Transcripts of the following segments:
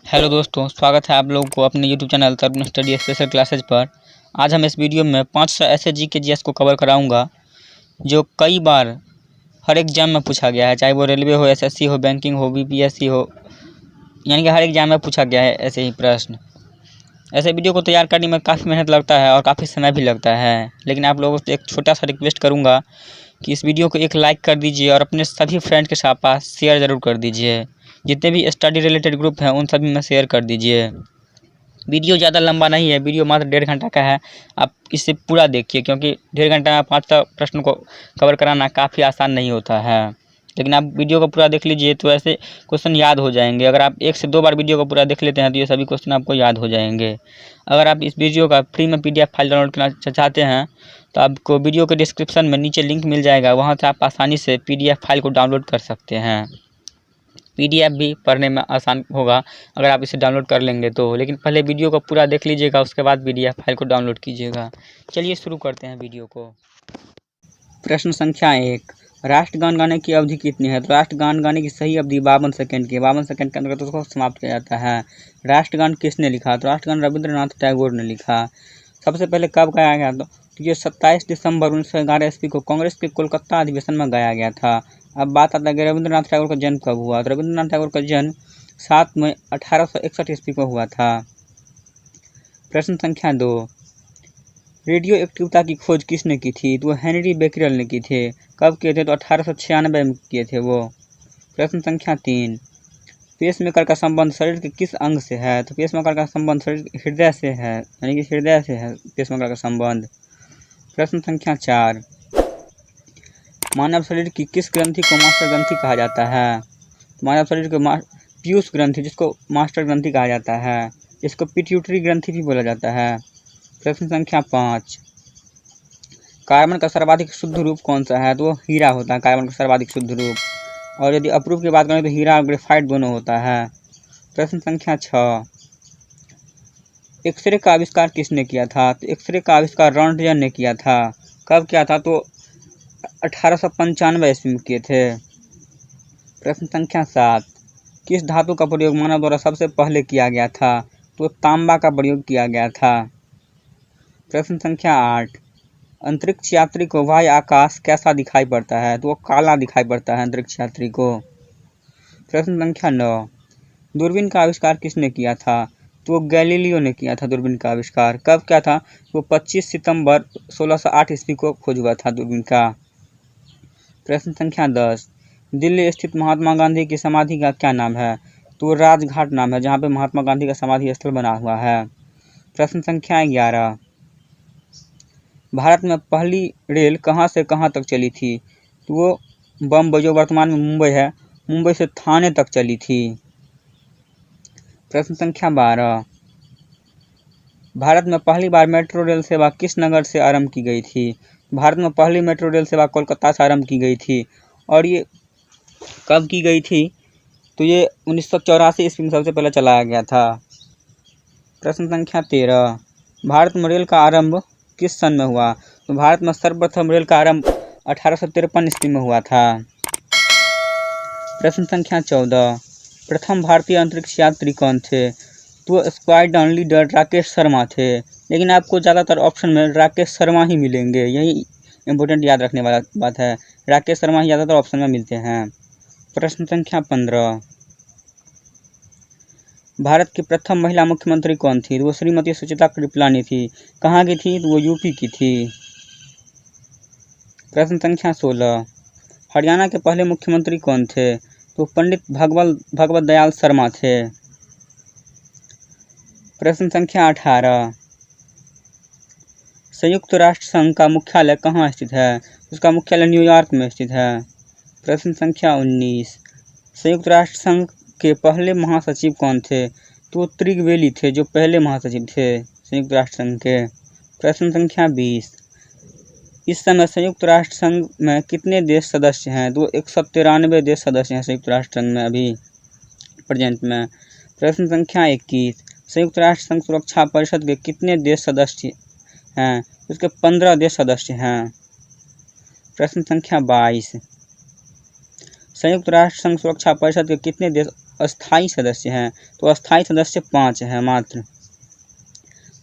Hello दोस्तों, स्वागत है आप लोगों को अपने यूट्यूब चैनल तरुण स्टडी स्पेशल क्लासेज पर। आज हम इस वीडियो में 500 ऐसे जीके जीएस को कवर कराऊंगा जो कई बार हर एग्जाम में पूछा गया है, चाहे वो रेलवे हो, एसएससी हो, बैंकिंग हो, बीपीएससी हो, यानी कि हर एग्जाम में पूछा गया है ऐसे ही प्रश्न। ऐसे वीडियो को तैयार करने में काफ़ी मेहनत लगता है और काफ़ी समय भी लगता है, लेकिन आप लोगों से एक छोटा सा रिक्वेस्ट करूँगा कि इस वीडियो को एक लाइक कर दीजिए और अपने सभी फ्रेंड के साथ पास शेयर ज़रूर कर दीजिए। जितने भी स्टडी रिलेटेड ग्रुप हैं उन सभी में शेयर कर दीजिए। वीडियो ज़्यादा लंबा नहीं है, वीडियो मात्र 1.5 घंटा का है। आप इसे पूरा देखिए, क्योंकि 1.5 घंटा में 500 प्रश्न को कवर कराना काफ़ी आसान नहीं होता है। लेकिन आप वीडियो को पूरा देख लीजिए तो ऐसे क्वेश्चन याद हो जाएंगे। अगर आप 1 से 2 बार वीडियो को पूरा देख लेते हैं तो ये सभी क्वेश्चन आपको याद हो जाएंगे। अगर आप इस वीडियो का फ्री में PDF फाइल डाउनलोड करना चाहते हैं तो आपको वीडियो के डिस्क्रिप्शन में नीचे लिंक मिल जाएगा, वहाँ से आप आसानी से PDF फाइल को डाउनलोड कर सकते हैं। PDF भी पढ़ने में आसान होगा अगर आप इसे डाउनलोड कर लेंगे तो, लेकिन पहले वीडियो को पूरा देख लीजिएगा, उसके बाद PDF फाइल को डाउनलोड कीजिएगा। चलिए शुरू करते हैं वीडियो को। प्रश्न संख्या 1, राष्ट्रगान गाने की अवधि कितनी है? तो राष्ट्रगान गाने की सही अवधि 52 सेकंड की। 52 सेकंड के अंतर्गत उसको समाप्त किया जाता है। राष्ट्रगान किसने लिखा? तो राष्ट्रगान रविंद्रनाथ टैगोर ने लिखा। सबसे पहले कब गाया गया? तो ये 27 दिसंबर 1911 ईस्वी को कांग्रेस के कोलकाता अधिवेशन में गाया गया था। अब बात आता है कि रविंद्रनाथ टैगोर का जन्म कब हुआ? तो रविंद्रनाथ टैगोर का जन्म 7 मई 1861 ईस्वी को हुआ था। प्रश्न संख्या 2, रेडियो एक्टिविटी की खोज किसने की थी? तो हेनरी बेकरेल ने की थे। कब किए थे? तो 1896 में किए थे वो। प्रश्न संख्या 3, पेसमेकर का संबंध शरीर के किस अंग से है? तो पेसमेकर का संबंध शरीर हृदय से है, यानी कि हृदय से है पेसमेकर का संबंध। प्रश्न संख्या 4, मानव शरीर की किस ग्रंथि को मास्टर ग्रंथि कहा जाता है? मानव शरीर को पीयूष ग्रंथि, जिसको मास्टर ग्रंथि कहा जाता है, इसको पिट्यूटरी ग्रंथि भी बोला जाता है। प्रश्न संख्या 5, कार्बन का सर्वाधिक शुद्ध रूप कौन सा है? तो वो हीरा होता है, कार्बन का सर्वाधिक शुद्ध रूप। और यदि अप्रूप की बात करें तो हीरा और ग्रेफाइट दोनों होता है। प्रश्न संख्या 6, एक्सरे का आविष्कार किसने किया था? तो एक्सरे का आविष्कार रॉन्टजन ने किया था। कब किया था? तो 1895 ईस्वी में किए थे। प्रश्न संख्या 7, किस धातु का प्रयोग मानव द्वारा सबसे पहले किया गया था? तो तांबा का प्रयोग किया गया था। प्रश्न संख्या 8, अंतरिक्ष यात्री को बाह्य आकाश कैसा दिखाई पड़ता है? तो वो काला दिखाई पड़ता है अंतरिक्ष यात्री को। प्रश्न संख्या 9, दूरबीन का आविष्कार किसने किया था? तो वो गैलीलियो ने किया था दूरबीन का आविष्कार। कब किया था? वो 25 सितंबर 1608 ईस्वी को खोज हुआ था दूरबीन का। प्रश्न संख्या 10, दिल्ली स्थित महात्मा गांधी की समाधि का क्या नाम है? तो राजघाट नाम है, जहाँ पे महात्मा गांधी का समाधि स्थल बना हुआ है। प्रश्न संख्या 11, भारत में पहली रेल कहाँ से कहाँ तक चली थी? तो वो बम्बई, जो वर्तमान में मुंबई है, मुंबई से थाने तक चली थी। प्रश्न संख्या 12, भारत में पहली बार मेट्रो रेल सेवा किस नगर से आरंभ की गई थी? भारत में पहली मेट्रो रेल सेवा कोलकाता से आरंभ की गई थी। और ये कब की गई थी? तो ये 1984 ईस्वी में सबसे पहले चलाया गया था। प्रश्न संख्या 13, भारत में रेल का आरंभ किस सन में हुआ? तो भारत में सर्वप्रथम रेल का आरंभ 1853 ईस्वी में हुआ था। प्रश्न संख्या 14, प्रथम भारतीय अंतरिक्ष यात्री कौन थे? तो स्क्वाड्रन लीडर राकेश शर्मा थे। लेकिन आपको ज़्यादातर ऑप्शन में राकेश शर्मा ही मिलेंगे, यही इम्पोर्टेंट याद रखने वाला बात है। राकेश शर्मा ही ज़्यादातर ऑप्शन में मिलते हैं। प्रश्न संख्या 15, भारत की प्रथम महिला मुख्यमंत्री कौन थी? तो वो श्रीमती सुचित्रा कृपलानी थी। कहाँ की थी? तो वो यूपी की थी। प्रश्न संख्या 16, हरियाणा के पहले मुख्यमंत्री कौन थे? तो पंडित भगवत दयाल शर्मा थे। प्रश्न संख्या 18, संयुक्त राष्ट्र संघ का मुख्यालय कहाँ स्थित है? उसका मुख्यालय न्यूयॉर्क में स्थित है। प्रश्न संख्या 19, संयुक्त राष्ट्र संघ के पहले महासचिव कौन थे? तो त्रिगवेली थे, जो पहले महासचिव थे संयुक्त राष्ट्र संघ के। प्रश्न संख्या 20, इस समय संयुक्त राष्ट्र संघ में कितने देश सदस्य हैं? तो 193 देश सदस्य हैं संयुक्त राष्ट्र संघ में अभी प्रेजेंट में। प्रश्न संख्या 21, संयुक्त राष्ट्र संघ सुरक्षा परिषद के कितने देश सदस्य हैं? उसके 15 देश सदस्य हैं। प्रश्न संख्या 22, संयुक्त राष्ट्र संघ सुरक्षा परिषद के कितने देश अस्थायी सदस्य हैं? तो अस्थायी सदस्य 5 हैं मात्र।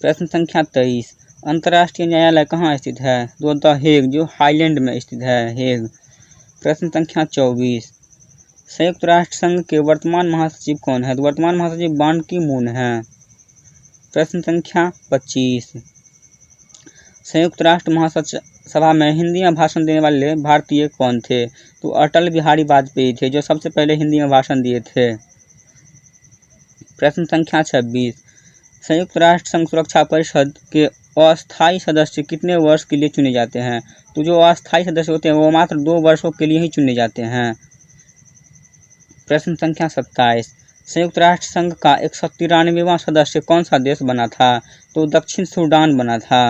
प्रश्न संख्या 23, अंतर्राष्ट्रीय न्यायालय कहाँ स्थित है? तो द हेग, जो हाईलैंड में स्थित है, हेग। प्रश्न संख्या 24, संयुक्त राष्ट्र संघ के वर्तमान महासचिव कौन है? तो वर्तमान महासचिव बान की मून है। प्रश्न संख्या 25, संयुक्त राष्ट्र महासभा में हिंदी में भाषण देने वाले भारतीय कौन थे? तो अटल बिहारी वाजपेयी थे, जो सबसे पहले हिंदी में भाषण दिए थे। प्रश्न संख्या 26, संयुक्त राष्ट्र संघ सुरक्षा परिषद के अस्थायी सदस्य कितने वर्ष के लिए चुने जाते हैं? तो जो अस्थायी सदस्य होते हैं वो मात्र 2 वर्षों के लिए ही चुने जाते हैं। प्रश्न संख्या 27, संयुक्त राष्ट्र संघ का 193वां सदस्य कौन सा देश बना था? तो दक्षिण सूडान बना था।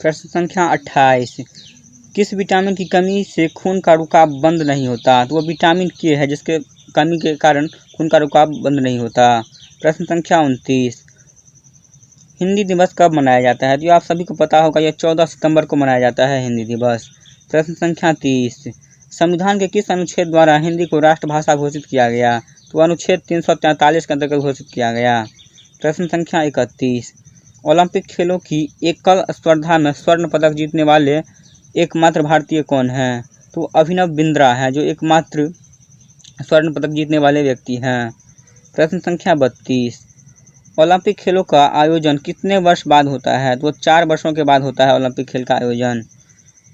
प्रश्न संख्या 28, किस विटामिन की कमी से खून का रुकाव बंद नहीं होता? तो वो विटामिन के है, जिसके कमी के कारण खून का रुकाव बंद नहीं होता। प्रश्न संख्या 29, हिंदी दिवस कब मनाया जाता है? तो आप सभी को पता होगा, यह 14 सितंबर को मनाया जाता है हिंदी दिवस। प्रश्न संख्या 30, संविधान के किस अनुच्छेद द्वारा हिंदी को राष्ट्रभाषा घोषित किया गया? तो अनुच्छेद 343 के अंतर्गत घोषित किया गया। प्रश्न संख्या 31, ओलंपिक खेलों की एकल स्पर्धा में स्वर्ण पदक जीतने वाले एकमात्र भारतीय कौन हैं? तो अभिनव बिंद्रा हैं, जो एकमात्र स्वर्ण पदक जीतने वाले व्यक्ति हैं। प्रश्न संख्या 32, ओलंपिक खेलों का आयोजन कितने वर्ष बाद होता है? तो 4 वर्षों के बाद होता है ओलंपिक खेल का आयोजन।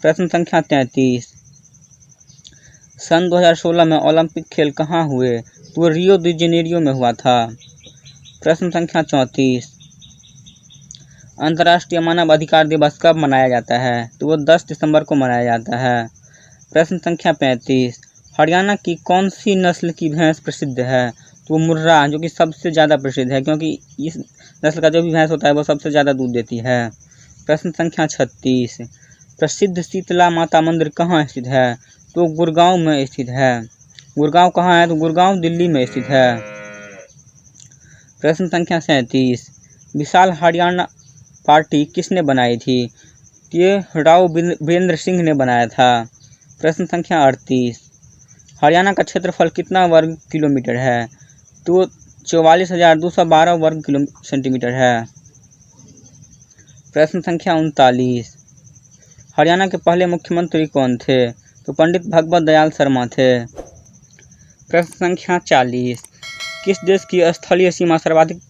प्रश्न संख्या 33, सन 2016 में ओलंपिक खेल कहाँ हुए? तो रियो दी जेनेरियो में हुआ था। प्रश्न संख्या 34, अंतर्राष्ट्रीय मानव अधिकार दिवस कब मनाया जाता है? तो वो 10 दिसंबर को मनाया जाता है। प्रश्न संख्या 35, हरियाणा की कौन सी नस्ल की भैंस प्रसिद्ध है? तो वो मुर्रा, जो कि सबसे ज़्यादा प्रसिद्ध है, क्योंकि इस नस्ल का जो भी भैंस होता है वो सबसे ज़्यादा दूध देती है। प्रश्न संख्या 36, प्रसिद्ध शीतला माता मंदिर कहाँ स्थित है? तो गुड़गांव में स्थित है। गुड़गांव कहाँ है? तो गुड़गांव दिल्ली में स्थित है। प्रश्न संख्या 37, विशाल हरियाणा पार्टी किसने बनाई थी? ये राव वीरेंद्र सिंह ने बनाया था। प्रश्न संख्या 38, हरियाणा का क्षेत्रफल कितना वर्ग किलोमीटर है? तो 44,212 वर्ग सेंटीमीटर है। प्रश्न संख्या 39, हरियाणा के पहले मुख्यमंत्री कौन थे? तो पंडित भगवत दयाल शर्मा थे। प्रश्न संख्या 40, किस देश की स्थलीय सीमा सर्वाधिक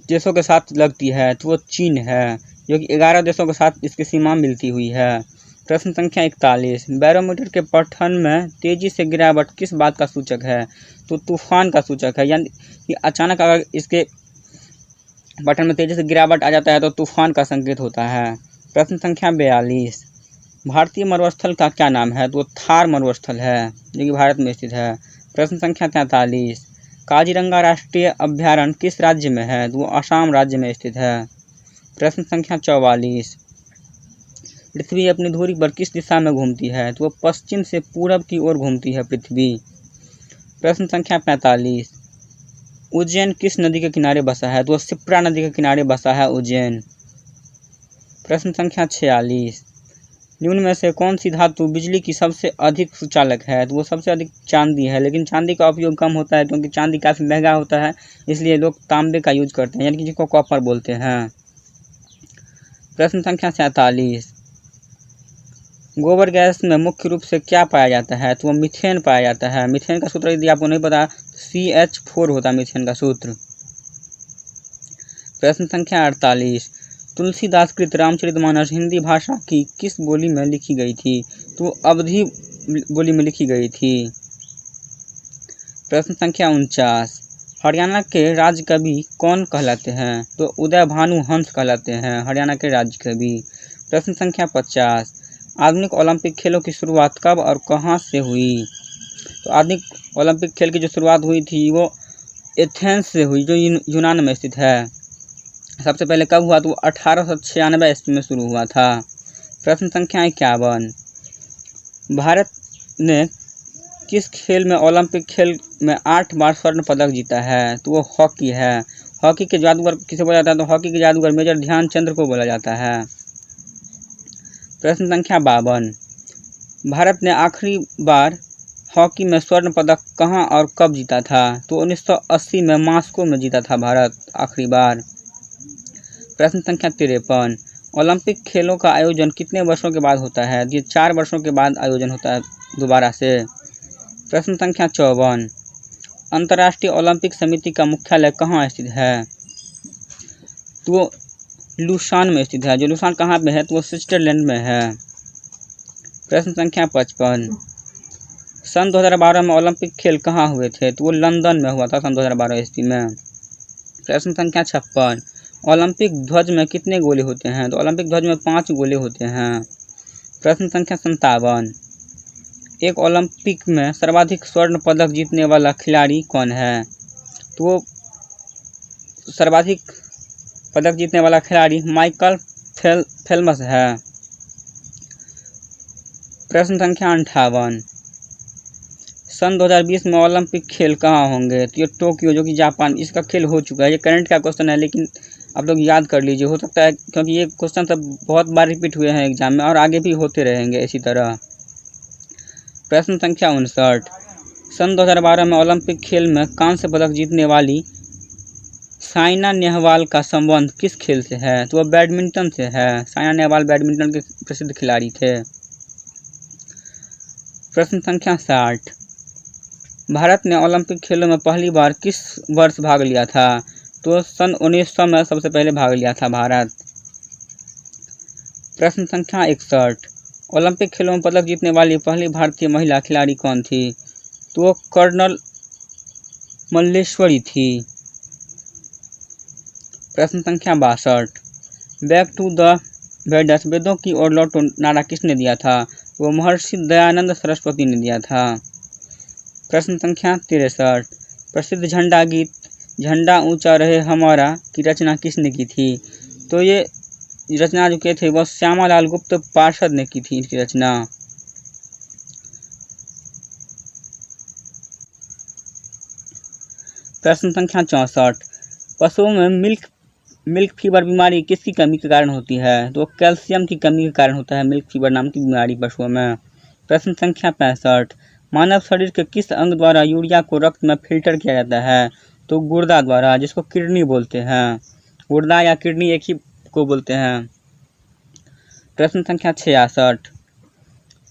देशों के साथ लगती है? तो वो चीन है, जो कि 11 देशों के साथ इसकी सीमा मिलती हुई है। प्रश्न संख्या 41, बैरोमीटर के पठन में तेजी से गिरावट किस बात का सूचक है? तो तूफान का सूचक है, यानी कि अचानक अगर इसके पठन में तेजी से गिरावट आ जाता है तो तूफान का संकेत होता है। प्रश्न संख्या 42, भारतीय मरुस्थल का क्या नाम है? तो थार मरुस्थल है, जो कि भारत में स्थित है। प्रश्न संख्या 43, काजीरंगा राष्ट्रीय अभ्यारण्य किस राज्य में है? तो वो असम राज्य में स्थित है। प्रश्न संख्या 44, पृथ्वी अपनी धुरी पर किस दिशा में घूमती है? तो वो पश्चिम से पूरब की ओर घूमती है पृथ्वी। प्रश्न संख्या 45, उज्जैन किस नदी के किनारे बसा है? तो वो शिप्रा नदी के किनारे बसा है उज्जैन। प्रश्न संख्या 46, निम्न में से कौन सी धातु बिजली की सबसे अधिक सुचालक है? तो वो सबसे अधिक चांदी है, लेकिन चांदी का उपयोग कम होता है क्योंकि चांदी काफ़ी महंगा होता है, इसलिए लोग तांबे का यूज करते हैं, यानी कि जिसको कॉपर बोलते हैं। प्रश्न संख्या 47, गोबर गैस में मुख्य रूप से क्या पाया जाता है? तो वो मीथेन पाया जाता है। मीथेन का सूत्र यदि आपको नहीं पता, CH4 होता है मीथेन का सूत्र। प्रश्न संख्या 48, तुलसीदास कृत रामचरितमानस हिंदी भाषा की किस बोली में लिखी गई थी? तो अवधी बोली में लिखी गई थी। प्रश्न संख्या 49, हरियाणा के राज्य कवि कौन कहलाते हैं? तो उदय भानु हंस कहलाते हैं हरियाणा के राज्य कवि। प्रश्न संख्या 50, आधुनिक ओलंपिक खेलों की शुरुआत कब और कहाँ से हुई? तो आधुनिक ओलंपिक खेल की जो शुरुआत हुई थी वो एथेंस से हुई, जो यूनान में स्थित है। सबसे पहले कब हुआ? तो 1896 ईस्वी में शुरू हुआ था। प्रश्न संख्या 51, भारत ने किस खेल में ओलंपिक खेल में 8 बार स्वर्ण पदक जीता है? तो वो हॉकी है। हॉकी के जादूगर किसे बोला जाता है? तो हॉकी के जादूगर मेजर ध्यानचंद को बोला जाता है। प्रश्न संख्या 52, भारत ने आखिरी बार हॉकी में स्वर्ण पदक कहां और कब जीता था? तो 1980 में मॉस्को में जीता था भारत आखिरी बार। प्रश्न संख्या 53, ओलंपिक खेलों का आयोजन कितने वर्षों के बाद होता है? ये 4 वर्षों के बाद आयोजन होता है दोबारा से। प्रश्न संख्या 54, अंतर्राष्ट्रीय ओलंपिक समिति का मुख्यालय कहाँ स्थित है? तो लुसान में स्थित है। जो लुसान कहाँ पे है? तो वो स्विट्जरलैंड में है। प्रश्न संख्या 55, सन 2012 में ओलंपिक खेल कहाँ हुए थे? तो वो लंदन में हुआ था सन 2012 ईस्वी में। प्रश्न संख्या 56, ओलंपिक ध्वज में कितने गोले होते हैं? तो ओलंपिक ध्वज में 5 गोले होते हैं। प्रश्न संख्या 57, एक ओलंपिक में सर्वाधिक स्वर्ण पदक जीतने वाला खिलाड़ी कौन है? तो वो सर्वाधिक पदक जीतने वाला खिलाड़ी माइकल फेल्प्स है। प्रश्न संख्या 58, सन 2020 में ओलंपिक खेल कहाँ होंगे? तो ये टोक्यो, जो कि जापान, इसका खेल हो चुका है। ये करंट का क्वेश्चन है, लेकिन आप लोग याद कर लीजिए, हो सकता है, क्योंकि ये क्वेश्चन सब बहुत बार रिपीट हुए हैं एग्जाम में और आगे भी होते रहेंगे इसी तरह। प्रश्न संख्या 59, सन 2012 में ओलंपिक खेल में कांस्य पदक जीतने वाली साइना नेहवाल का संबंध किस खेल से है? तो वह बैडमिंटन से है। साइना नेहवाल बैडमिंटन के प्रसिद्ध खिलाड़ी थे। प्रश्न संख्या 60, भारत ने ओलंपिक खेलों में पहली बार किस वर्ष भाग लिया था? तो सन 1900 में सबसे पहले भाग लिया था भारत। प्रश्न संख्या 61, ओलंपिक खेलों में पदक जीतने वाली पहली भारतीय महिला खिलाड़ी कौन थी? तो वो कर्नल मल्लेश्वरी थी। प्रश्न संख्या 62, बैक टू द वेदस, वेदों की ओर लौटो नारा किसने दिया था? वो महर्षि दयानंद सरस्वती ने दिया था। प्रश्न संख्या 63, प्रसिद्ध झंडा गीत झंडा ऊंचा रहे हमारा की रचना किसने की थी? तो ये रचना जो की थी वह श्यामालाल गुप्त पार्षद ने की थी इसकी रचना। प्रश्न संख्या 64, पशुओं में मिल्क फीवर बीमारी किसकी कमी के कारण होती है? तो कैल्शियम की कमी के कारण होता है मिल्क फीवर नाम की बीमारी पशुओं में। प्रश्न संख्या 65, मानव शरीर के किस अंग द्वारा यूरिया को रक्त में फिल्टर किया जाता है? तो गुर्दा द्वारा, जिसको किडनी बोलते हैं। गुर्दा या किडनी एक ही को बोलते हैं। प्रश्न संख्या 66,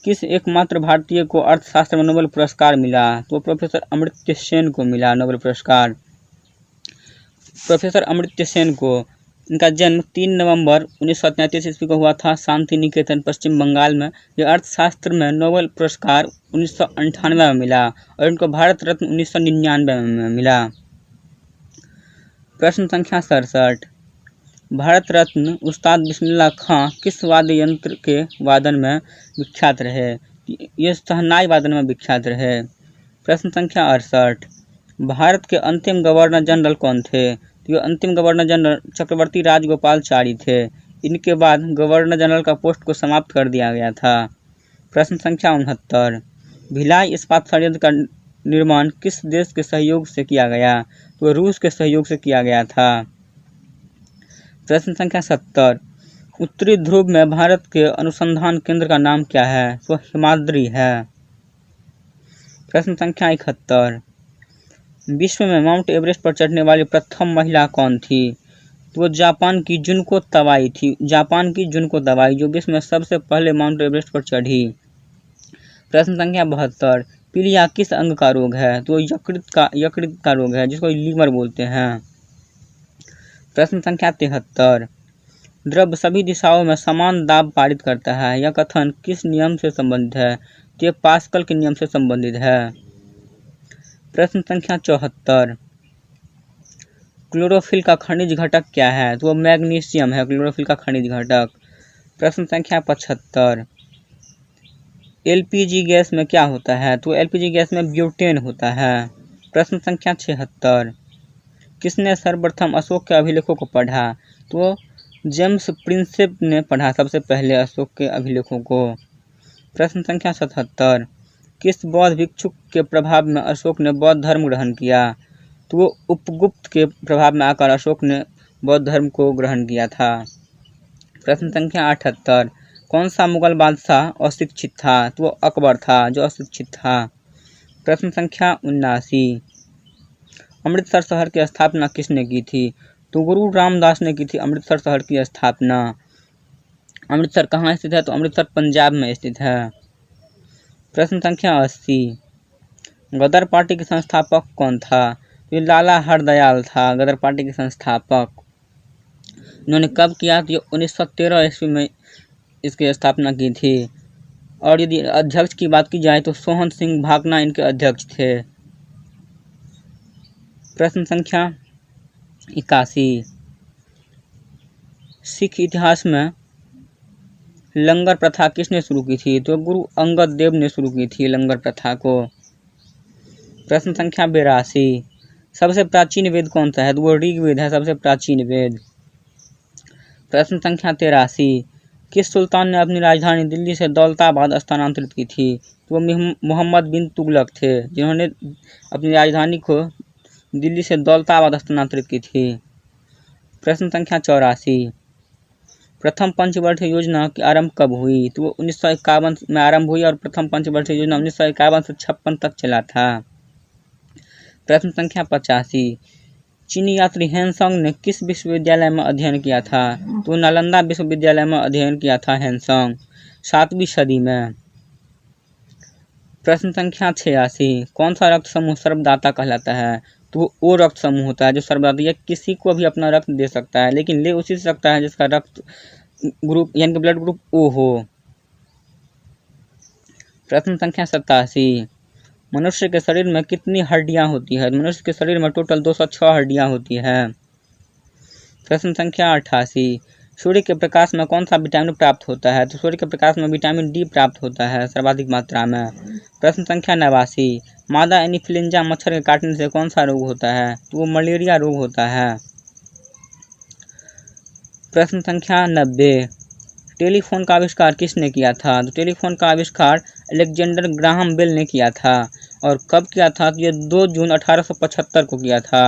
किस एकमात्र भारतीय को अर्थशास्त्र में नोबेल पुरस्कार मिला? तो प्रोफेसर अमर्त्य सेन को मिला नोबेल पुरस्कार। प्रोफेसर अमर्त्य सेन को, इनका जन्म 3 नवंबर 1933 ईस्वी को हुआ था शांति निकेतन पश्चिम बंगाल में। यह अर्थशास्त्र में नोबेल पुरस्कार 1998 में मिला और इनको भारत रत्न 1999 में मिला। प्रश्न संख्या 67, भारत रत्न उस्ताद बिस्मिल्लाह खां किस वाद्य यंत्र के वादन में विख्यात रहे? ये शहनाई वादन में विख्यात रहे। प्रश्न संख्या 68, भारत के अंतिम गवर्नर जनरल कौन थे? तो ये अंतिम गवर्नर जनरल चक्रवर्ती राजगोपालाचारी थे। इनके बाद गवर्नर जनरल का पोस्ट को समाप्त कर दिया गया था। प्रश्न संख्या 69, भिलाई इस्पात संयंत्र का निर्माण किस देश के सहयोग से किया गया? तो रूस के सहयोग से किया गया था। प्रश्न संख्या 70, उत्तरी ध्रुव में भारत के अनुसंधान केंद्र का नाम क्या है? तो हिमाद्री है। प्रश्न संख्या 71, विश्व में माउंट एवरेस्ट पर चढ़ने वाली प्रथम महिला कौन थी? तो वो जापान की जुनको तवाई थी। जापान की जुनको तवाई, जो विश्व में सबसे पहले माउंट एवरेस्ट पर चढ़ी। प्रश्न संख्या 72, पीलिया किस अंग का रोग है? तो यकृत का रोग है, जिसको लीवर बोलते हैं। प्रश्न संख्या 73, द्रव्य सभी दिशाओं में समान दाब पारित करता है, यह कथन किस नियम से संबंधित है? तो ये पास्कल के नियम से संबंधित है। प्रश्न संख्या 74, क्लोरोफिल का खनिज घटक क्या है? तो वो मैग्नीशियम है क्लोरोफिल का खनिज घटक। प्रश्न संख्या 75, एलपीजी गैस में क्या होता है? तो एलपीजी गैस में ब्यूटेन होता है। प्रश्न संख्या 76, किसने सर्वप्रथम अशोक के अभिलेखों को पढ़ा? तो जेम्स प्रिंसेप ने पढ़ा सबसे पहले अशोक के अभिलेखों को। प्रश्न संख्या 77, किस बौद्ध भिक्षु के प्रभाव में अशोक ने बौद्ध धर्म ग्रहण किया? तो वो उपगुप्त के प्रभाव में आकर अशोक ने बौद्ध धर्म को ग्रहण किया था। प्रश्न संख्या 78, कौन सा मुगल बादशाह अशिक्षित था? तो वो अकबर था जो अशिक्षित था। प्रश्न संख्या 79, अमृतसर शहर की स्थापना किसने की थी? तो गुरु रामदास ने की थी अमृतसर शहर की स्थापना। अमृतसर कहाँ स्थित है? तो अमृतसर पंजाब में स्थित है। प्रश्न संख्या 80, गदर पार्टी के संस्थापक कौन था? तो ये लाला हरदयाल था गदर पार्टी के संस्थापक। इन्होंने कब किया? तो ये 1913 ईस्वी में इसकी स्थापना की थी। और यदि अध्यक्ष की बात की जाए तो सोहन सिंह भाकना इनके अध्यक्ष थे। प्रश्न संख्या 81, सिख इतिहास में लंगर प्रथा किसने शुरू की थी? तो गुरु अंगद देव ने शुरू की थी लंगर प्रथा को। प्रश्न संख्या 82, सबसे प्राचीन वेद कौन सा है? तो वो ऋग्वेद है सबसे प्राचीन वेद। प्रश्न संख्या 83, किस सुल्तान ने अपनी राजधानी दिल्ली से दौलताबाद स्थानांतरित की थी? तो वो मोहम्मद बिन तुगलक थे जिन्होंने अपनी राजधानी को दिल्ली से दौलताबाद स्थानांतरित की थी। प्रश्न संख्या 84, प्रथम पंचवर्षीय योजना की आरंभ कब हुई? तो वो 1951 में आरंभ हुई और प्रथम पंचवर्षीय योजना 1951 से 56 तक चला था। प्रश्न संख्या 85, चीनी यात्री हेनसंग ने किस विश्वविद्यालय में अध्ययन किया था? तो नालंदा विश्वविद्यालय में अध्ययन किया था हेनसंग 7वीं सदी में। प्रश्न संख्या 86, कौन सा रक्त समूह सर्वदाता कहलाता है? तो वो रक्त समूह होता है जो सर्वदाता, यह किसी को भी अपना रक्त दे सकता है लेकिन ले उसी से सकता है जिसका रक्त ग्रुप यानी कि ब्लड ग्रुप ओ हो। प्रश्न संख्या 87, मनुष्य के शरीर में कितनी हड्डियां होती है? मनुष्य के शरीर में टोटल 206 हड्डियां होती है। प्रश्न संख्या 88, सूर्य के प्रकाश में कौन सा विटामिन प्राप्त होता है? तो सूर्य के प्रकाश में विटामिन डी प्राप्त होता है सर्वाधिक मात्रा में। प्रश्न संख्या 89, मादा एनीफिलीजा मच्छर के काटने से कौन सा रोग होता है? तो वो मलेरिया रोग होता है। प्रश्न संख्या 90, टेलीफोन का आविष्कार किसने किया था? तो टेलीफोन का आविष्कार अलेक्जेंडर ग्राहम बेल ने किया था। और कब किया था? तो ये 2 जून 1875 को किया था।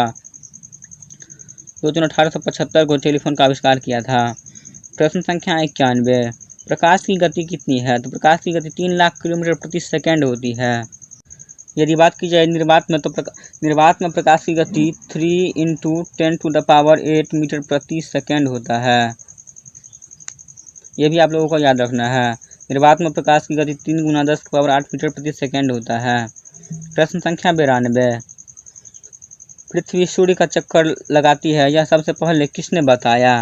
2 जून 1875 को टेलीफोन का आविष्कार किया था। प्रश्न संख्या 91, प्रकाश की गति कितनी है? तो प्रकाश की गति 3 लाख किलोमीटर प्रति सेकेंड होती है। यदि बात की जाए निर्वात में तो निर्वात में प्रकाश की गति 3 × 10⁸ मीटर प्रति सेकेंड होता है। यह भी आप लोगों को याद रखना है। निर्वात में प्रकाश की गति 3 × 10⁸ मीटर प्रति सेकेंड होता है। प्रश्न संख्या 92, पृथ्वी सूर्य का चक्कर लगाती है यह सबसे पहले किसने बताया?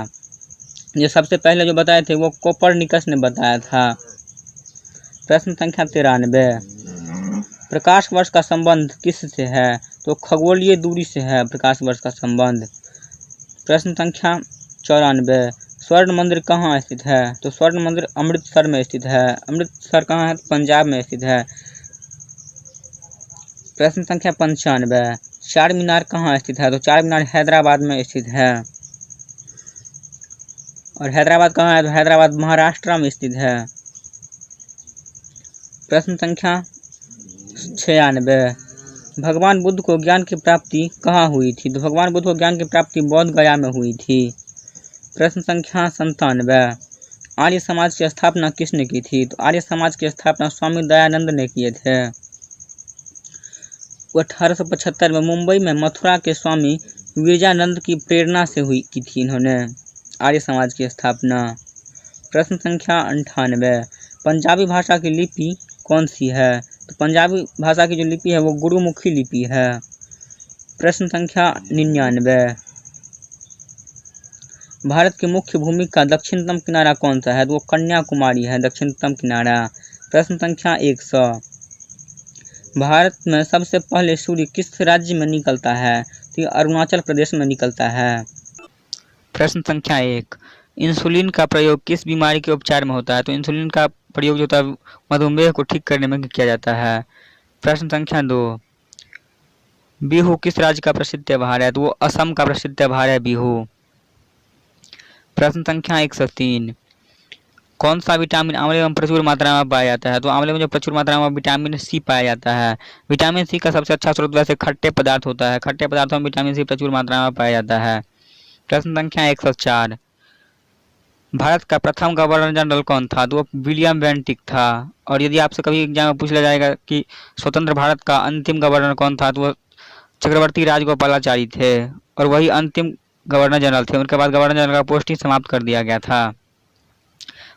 ये सबसे पहले जो बताए थे वो कोपरनिकस ने बताया था। प्रश्न संख्या 93, प्रकाश वर्ष का संबंध किससे है? तो खगोलीय दूरी से है प्रकाश वर्ष का संबंध। प्रश्न संख्या 94, स्वर्ण मंदिर कहाँ स्थित है? तो स्वर्ण मंदिर अमृतसर में स्थित है। अमृतसर कहाँ है? पंजाब में स्थित है। प्रश्न संख्या 95, चार मीनार कहाँ स्थित है? तो चार मीनार हैदराबाद में स्थित है। और हैदराबाद कहाँ है? तो हैदराबाद महाराष्ट्र में स्थित है। प्रश्न संख्या 96, भगवान बुद्ध को ज्ञान की प्राप्ति कहाँ हुई थी? तो भगवान बुद्ध को ज्ञान की प्राप्ति बोध गया में हुई थी। प्रश्न संख्या 97, आर्य समाज की स्थापना किसने की थी? तो आर्य समाज की स्थापना स्वामी दयानंद ने किए थे। 1875 में मुंबई में मथुरा के स्वामी विरजानंद की प्रेरणा से की थी इन्होंने आर्य समाज की स्थापना। प्रश्न संख्या 98, पंजाबी भाषा की लिपि कौन सी है? तो पंजाबी भाषा की जो लिपि है वो गुरुमुखी लिपि है। प्रश्न संख्या 99, भारत की मुख्य भूमि का दक्षिणतम किनारा कौन सा है? तो वो कन्याकुमारी है दक्षिणतम किनारा। प्रश्न संख्या 100, भारत में सबसे पहले सूर्य किस राज्य में निकलता है? तो ये अरुणाचल प्रदेश में निकलता है। प्रश्न संख्या 1, इंसुलिन का प्रयोग किस बीमारी के उपचार में होता है? तो इंसुलिन का प्रयोग जो होता है मधुमेह को ठीक करने में किया जाता है। प्रश्न संख्या 2, बिहू किस राज्य का प्रसिद्ध त्योहार है? तो वो असम का प्रसिद्ध त्योहार है बिहू। प्रश्न संख्या 103, कौन सा विटामिन आंवले में प्रचुर मात्रा में पाया जाता है? तो आंवले में जो प्रचुर मात्रा में विटामिन सी पाया जाता है। विटामिन सी का सबसे अच्छा स्रोत वैसे खट्टे पदार्थ होता है। खट्टे पदार्थों में विटामिन सी प्रचुर मात्रा में पाया जाता है। प्रश्न संख्या 104, भारत का प्रथम गवर्नर जनरल कौन था? तो वो विलियम बेंटिक था। और यदि आपसे कभी एग्जाम में पूछ लिया जाएगा कि स्वतंत्र भारत का अंतिम गवर्नर कौन था, तो वो चक्रवर्ती राजगोपालाचारी थे और वही अंतिम गवर्नर जनरल थे। उनके बाद गवर्नर जनरल का पोस्ट ही समाप्त कर दिया गया था।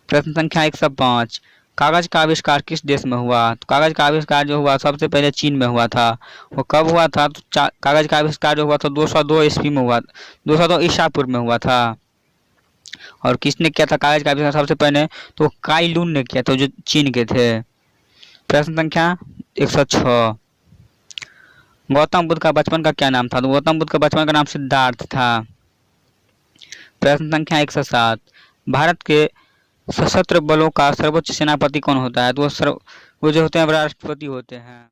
प्रश्न संख्या 105, कागज का आविष्कार किस देश में हुआ? तो कागज का आविष्कार जो हुआ सबसे पहले चीन में हुआ था। वो कब हुआ था? तो कागज का आविष्कार जो हुआ था 202 ईस्वी में हुआ, 202 ईसा पूर्व में हुआ था। और किसने किया था कागज का आविष्कार सबसे पहले? तो काई लुन ने किया था, जो चीन के थे। प्रश्न संख्या 106, गौतम बुद्ध का बचपन का क्या नाम था? तो गौतम बुद्ध का बचपन का नाम सिद्धार्थ था। प्रश्न संख्या 107, भारत के सशस्त्र बलों का सर्वोच्च सेनापति कौन होता है? तो वो जो होते हैं राष्ट्रपति होते हैं।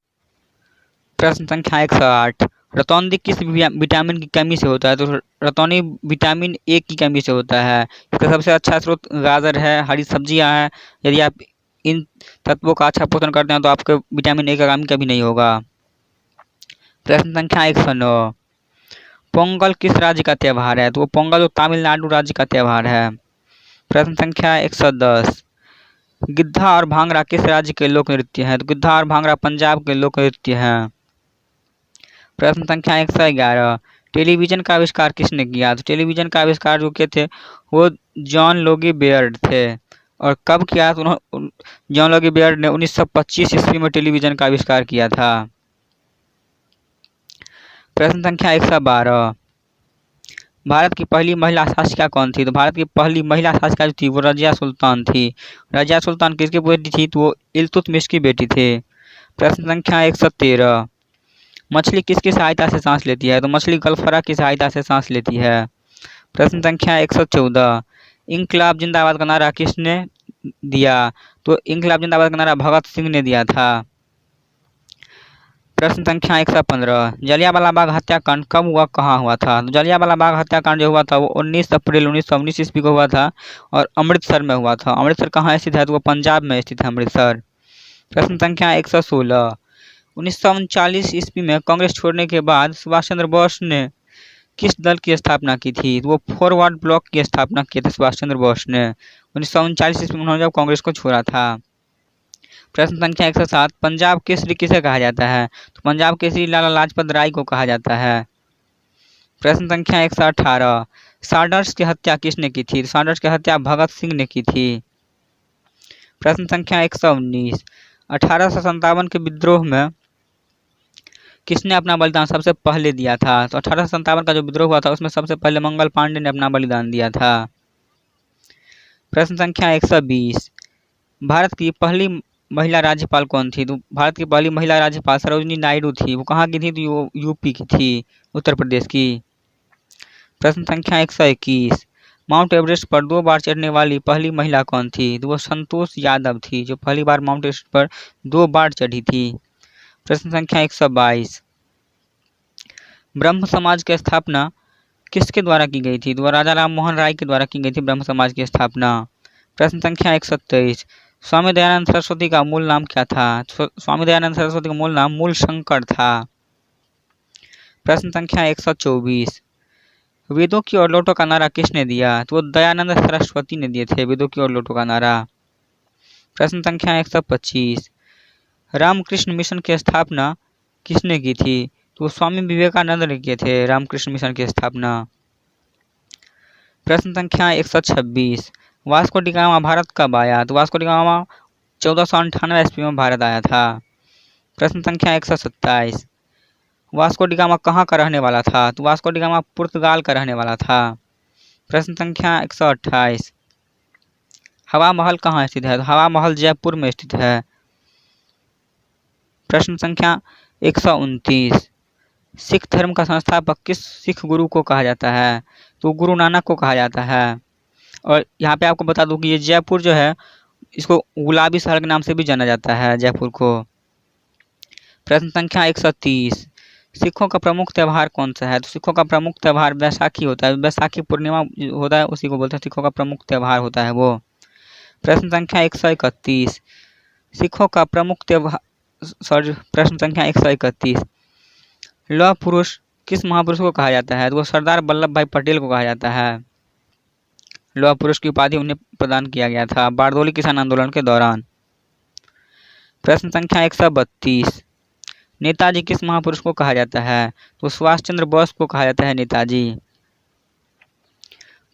प्रश्न संख्या 108, रतौंधी किस विटामिन की कमी से होता है? तो रतौंधी विटामिन ए की कमी से होता है। इसका सबसे अच्छा स्रोत गाजर है, हरी सब्जियां हैं। यदि आप इन तत्वों का अच्छा पोषण करते हैं तो आपके विटामिन ए का कमी कभी नहीं होगा। प्रश्न संख्या 109, पोंगल किस राज्य का त्यौहार है? तो वो पोंगल तमिलनाडु राज्य का त्यौहार है। प्रश्न संख्या 110, गिद्धा और भांगड़ा किस राज्य के लोक नृत्य हैं? तो गिद्धा और भांगड़ा पंजाब के लोक नृत्य हैं। प्रश्न संख्या 111, टेलीविजन का आविष्कार किसने किया? तो टेलीविजन का आविष्कार जो किए थे वो जॉन लोगी बेयर्ड थे। और कब किया? तो जॉन लोगी बेयर्ड ने 1925 ईस्वी में टेलीविजन का आविष्कार किया था। प्रश्न संख्या 112, भारत की पहली महिला शासिका कौन थी? तो भारत की पहली महिला शासिका जो थी वो रजिया सुल्तान थी। रजिया सुल्तान किसकी बेटी थी? तो वो इल्तुतमिश की बेटी थे। प्रश्न संख्या 113, मछली किसकी सहायता से सांस लेती है? तो मछली गलफरा की सहायता से सांस लेती है। प्रश्न संख्या 114, इंकलाब जिंदाबाद का नारा किसने दिया? तो इंकलाब जिंदाबाद का नारा भगत सिंह ने दिया था। प्रश्न संख्या 115, जलियांवाला बाग हत्याकांड कब हुआ, कहाँ हुआ था? तो जलियांवाला बाग हत्याकांड जो हुआ था वो 19 अप्रैल 1919 ईस्वी को हुआ था और अमृतसर में हुआ था। अमृतसर कहाँ स्थित है? तो वो पंजाब में स्थित है, अमृतसर। प्रश्न संख्या 116, 1939 ईस्वी में कांग्रेस छोड़ने के बाद सुभाष चंद्र बोस ने किस दल की स्थापना की थी? तो वो फॉरवर्ड ब्लॉक की स्थापना की थी सुभाष चंद्र बोस ने 1939 ईस्वी में, उन्होंने जब कांग्रेस को छोड़ा था। प्रश्न संख्या 107, पंजाब केसरी किसे कहा जाता है? तो पंजाब केसरी लाला लाजपत राय को कहा जाता है। प्रश्न संख्या 118, साल्डर्स की हत्या किसने की थी? साल्डर्स की हत्या भगत सिंह ने की थी। प्रश्न संख्या 119, 1857 के विद्रोह में किसने अपना बलिदान सबसे पहले दिया था? तो 1857 का जो विद्रोह हुआ था उसमें सबसे पहले मंगल पांडे ने अपना बलिदान दिया था। प्रश्न संख्या 120, भारत की पहली महिला राज्यपाल कौन थी? तो भारत की पहली महिला राज्यपाल सरोजिनी नायडू थी। वो कहाँ की थी? तो वो यूपी की थी, उत्तर प्रदेश की। प्रश्न संख्या 121, माउंट एवरेस्ट पर 2 बार चढ़ने वाली पहली महिला कौन थी? तो वो संतोष यादव थी, जो पहली बार माउंट एवरेस्ट पर 2 बार चढ़ी थी। प्रश्न संख्या 122, ब्रह्म समाज की स्थापना किसके द्वारा की गई थी? तो राजा राम मोहन राय के द्वारा की गई थी ब्रह्म समाज की स्थापना। प्रश्न संख्या 127, स्वामी दयानंद सरस्वती का मूल नाम क्या था? स्वामी दयानंद सरस्वती का मूल नाम मूल शंकर था। प्रश्न संख्या 124, वेदों की ओर लौटो का नारा किसने दिया? तो दयानंद सरस्वती ने दिए थे वेदों की ओर लौटो का नारा। प्रश्न संख्या 125, रामकृष्ण मिशन की स्थापना किसने की थी? तो स्वामी विवेकानंद ने किए थे रामकृष्ण मिशन की स्थापना। प्रश्न संख्या 126, वास्को डी गामा भारत कब आया? तो वास्को डी गामा 1498 ईस्वी में भारत आया था। प्रश्न संख्या 127, वास्को डी गामा कहाँ का रहने वाला था? तो वास्को डी गामा पुर्तगाल का रहने वाला था। प्रश्न संख्या 128, हवा महल कहाँ स्थित है? तो हवा महल जयपुर में स्थित है। प्रश्न संख्या 129, सिख धर्म का संस्थापक किस सिख गुरु को कहा जाता है? तो गुरु नानक को कहा जाता है। और यहाँ पे आपको बता दूं कि ये जयपुर जो है इसको गुलाबी शहर के नाम से भी जाना जाता है, जयपुर को। प्रश्न संख्या 130, सिखों का प्रमुख त्यौहार कौन सा है? तो सिखों का प्रमुख त्यौहार बैसाखी होता है। बैसाखी पूर्णिमा होता है, उसी को बोलते हैं सिखों का प्रमुख त्यौहार होता है वो। प्रश्न संख्या 131, सिखों का प्रमुख त्यौहार प्रश्न संख्या 131, लौह पुरुष किस महापुरुष को कहा जाता है? तो वो सरदार वल्लभ भाई पटेल को कहा जाता है। लौह पुरुष की उपाधि उन्हें प्रदान किया गया था बारदोली किसान आंदोलन के दौरान। प्रश्न संख्या 132, नेताजी किस महापुरुष को कहा जाता है? तो सुभाष चंद्र बोस को कहा जाता है नेताजी।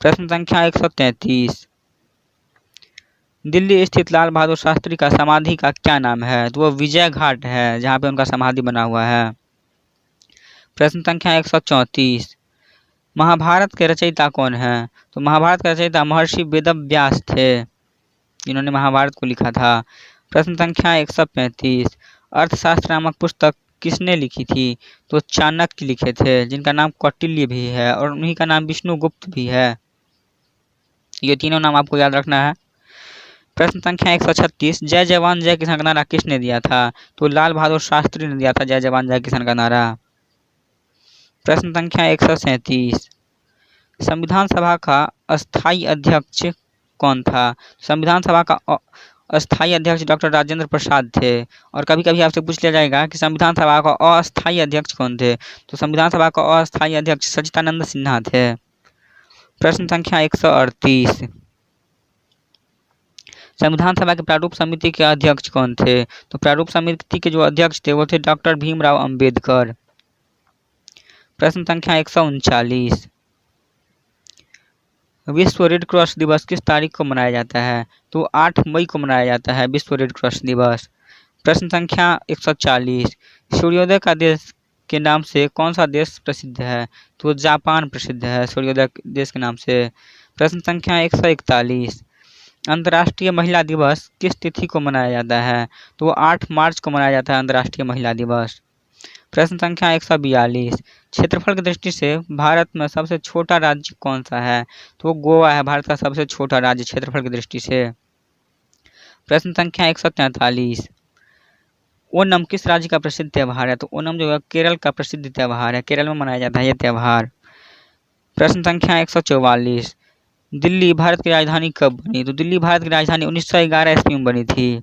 प्रश्न संख्या 133, दिल्ली स्थित लाल बहादुर शास्त्री का समाधि का क्या नाम है? तो वो विजय घाट है, जहाँ पे उनका समाधि बना हुआ है। प्रश्न संख्या 134, महाभारत के रचयिता कौन है? तो महाभारत के रचयिता महर्षि वेदव्यास थे, जिन्होंने महाभारत को लिखा था। प्रश्न संख्या 135, अर्थशास्त्र नामक पुस्तक किसने लिखी थी? तो चाणक्य लिखे थे, जिनका नाम कौटिल्य भी है और उन्हीं का नाम विष्णुगुप्त भी है। ये तीनों नाम आपको याद रखना है। प्रश्न संख्या 136, जय जवान जय किसान का नारा किसने दिया था? तो लाल बहादुर शास्त्री ने दिया था जय जवान जय किसान का नारा। प्रश्न संख्या 137, संविधान सभा का अस्थायी अध्यक्ष कौन था? संविधान सभा का अस्थायी अध्यक्ष डॉक्टर राजेंद्र प्रसाद थे। और कभी कभी आपसे पूछ लिया जाएगा कि संविधान सभा का अस्थायी अध्यक्ष कौन थे? तो संविधान सभा का अस्थायी अध्यक्ष सच्चिदानंद सिन्हा थे। प्रश्न संख्या 138, संविधान सभा के प्रारूप समिति के अध्यक्ष कौन थे? तो प्रारूप समिति के जो अध्यक्ष थे वो थे डॉक्टर भीमराव अंबेडकर। प्रश्न संख्या 139, विश्व रेड क्रॉस दिवस किस तारीख को मनाया जाता है? तो 8 मई को मनाया जाता है विश्व रेड क्रॉस दिवस। प्रश्न संख्या 140, सूर्योदय का देश के नाम से कौन सा देश प्रसिद्ध है? तो जापान प्रसिद्ध है सूर्योदय देश के नाम से। प्रश्न संख्या 141, अंतर्राष्ट्रीय महिला दिवस किस तिथि को मनाया जाता है? तो 8 मार्च को मनाया जाता है अंतर्राष्ट्रीय महिला दिवस। प्रश्न संख्या 142, क्षेत्रफल की दृष्टि से भारत में सबसे छोटा राज्य कौन सा है? तो वो गोवा है, भारत का सबसे छोटा राज्य क्षेत्रफल की दृष्टि से। प्रश्न संख्या 143, ओणम किस राज्य का प्रसिद्ध त्यौहार है? तो ओणम जो है केरल का प्रसिद्ध त्यौहार है, केरल में मनाया जाता है ये त्यौहार। प्रश्न संख्या 144, दिल्ली भारत की राजधानी कब बनी? तो दिल्ली भारत की राजधानी 1911 ईस्वी में बनी थी।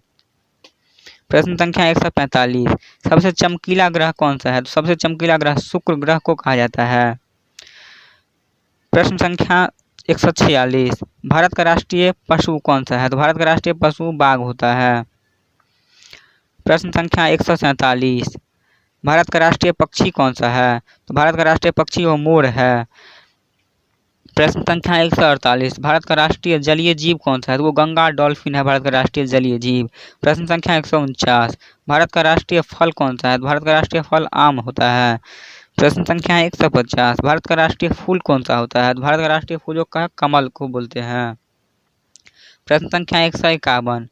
प्रश्न संख्या 145, सबसे चमकीला ग्रह कौन सा है? तो सबसे चमकीला ग्रह शुक्र ग्रह को कहा जाता है। प्रश्न संख्या 146, भारत का राष्ट्रीय पशु कौन सा है? तो भारत का राष्ट्रीय पशु बाघ होता है। प्रश्न संख्या 147, भारत का राष्ट्रीय पक्षी कौन सा है? तो भारत का राष्ट्रीय पक्षी वो मोर है। प्रश्न संख्या 148, भारत का राष्ट्रीय जलीय जीव कौन सा है? तो वो गंगा डॉल्फिन है भारत का राष्ट्रीय जलीय जीव। प्रश्न संख्या 149, भारत का राष्ट्रीय फल कौन सा है? तो भारत का राष्ट्रीय फल आम होता है। प्रश्न संख्या 150, भारत का राष्ट्रीय फूल कौन सा होता है? तो भारत का राष्ट्रीय फूल जो का कमल को बोलते हैं। प्रश्न संख्या 151,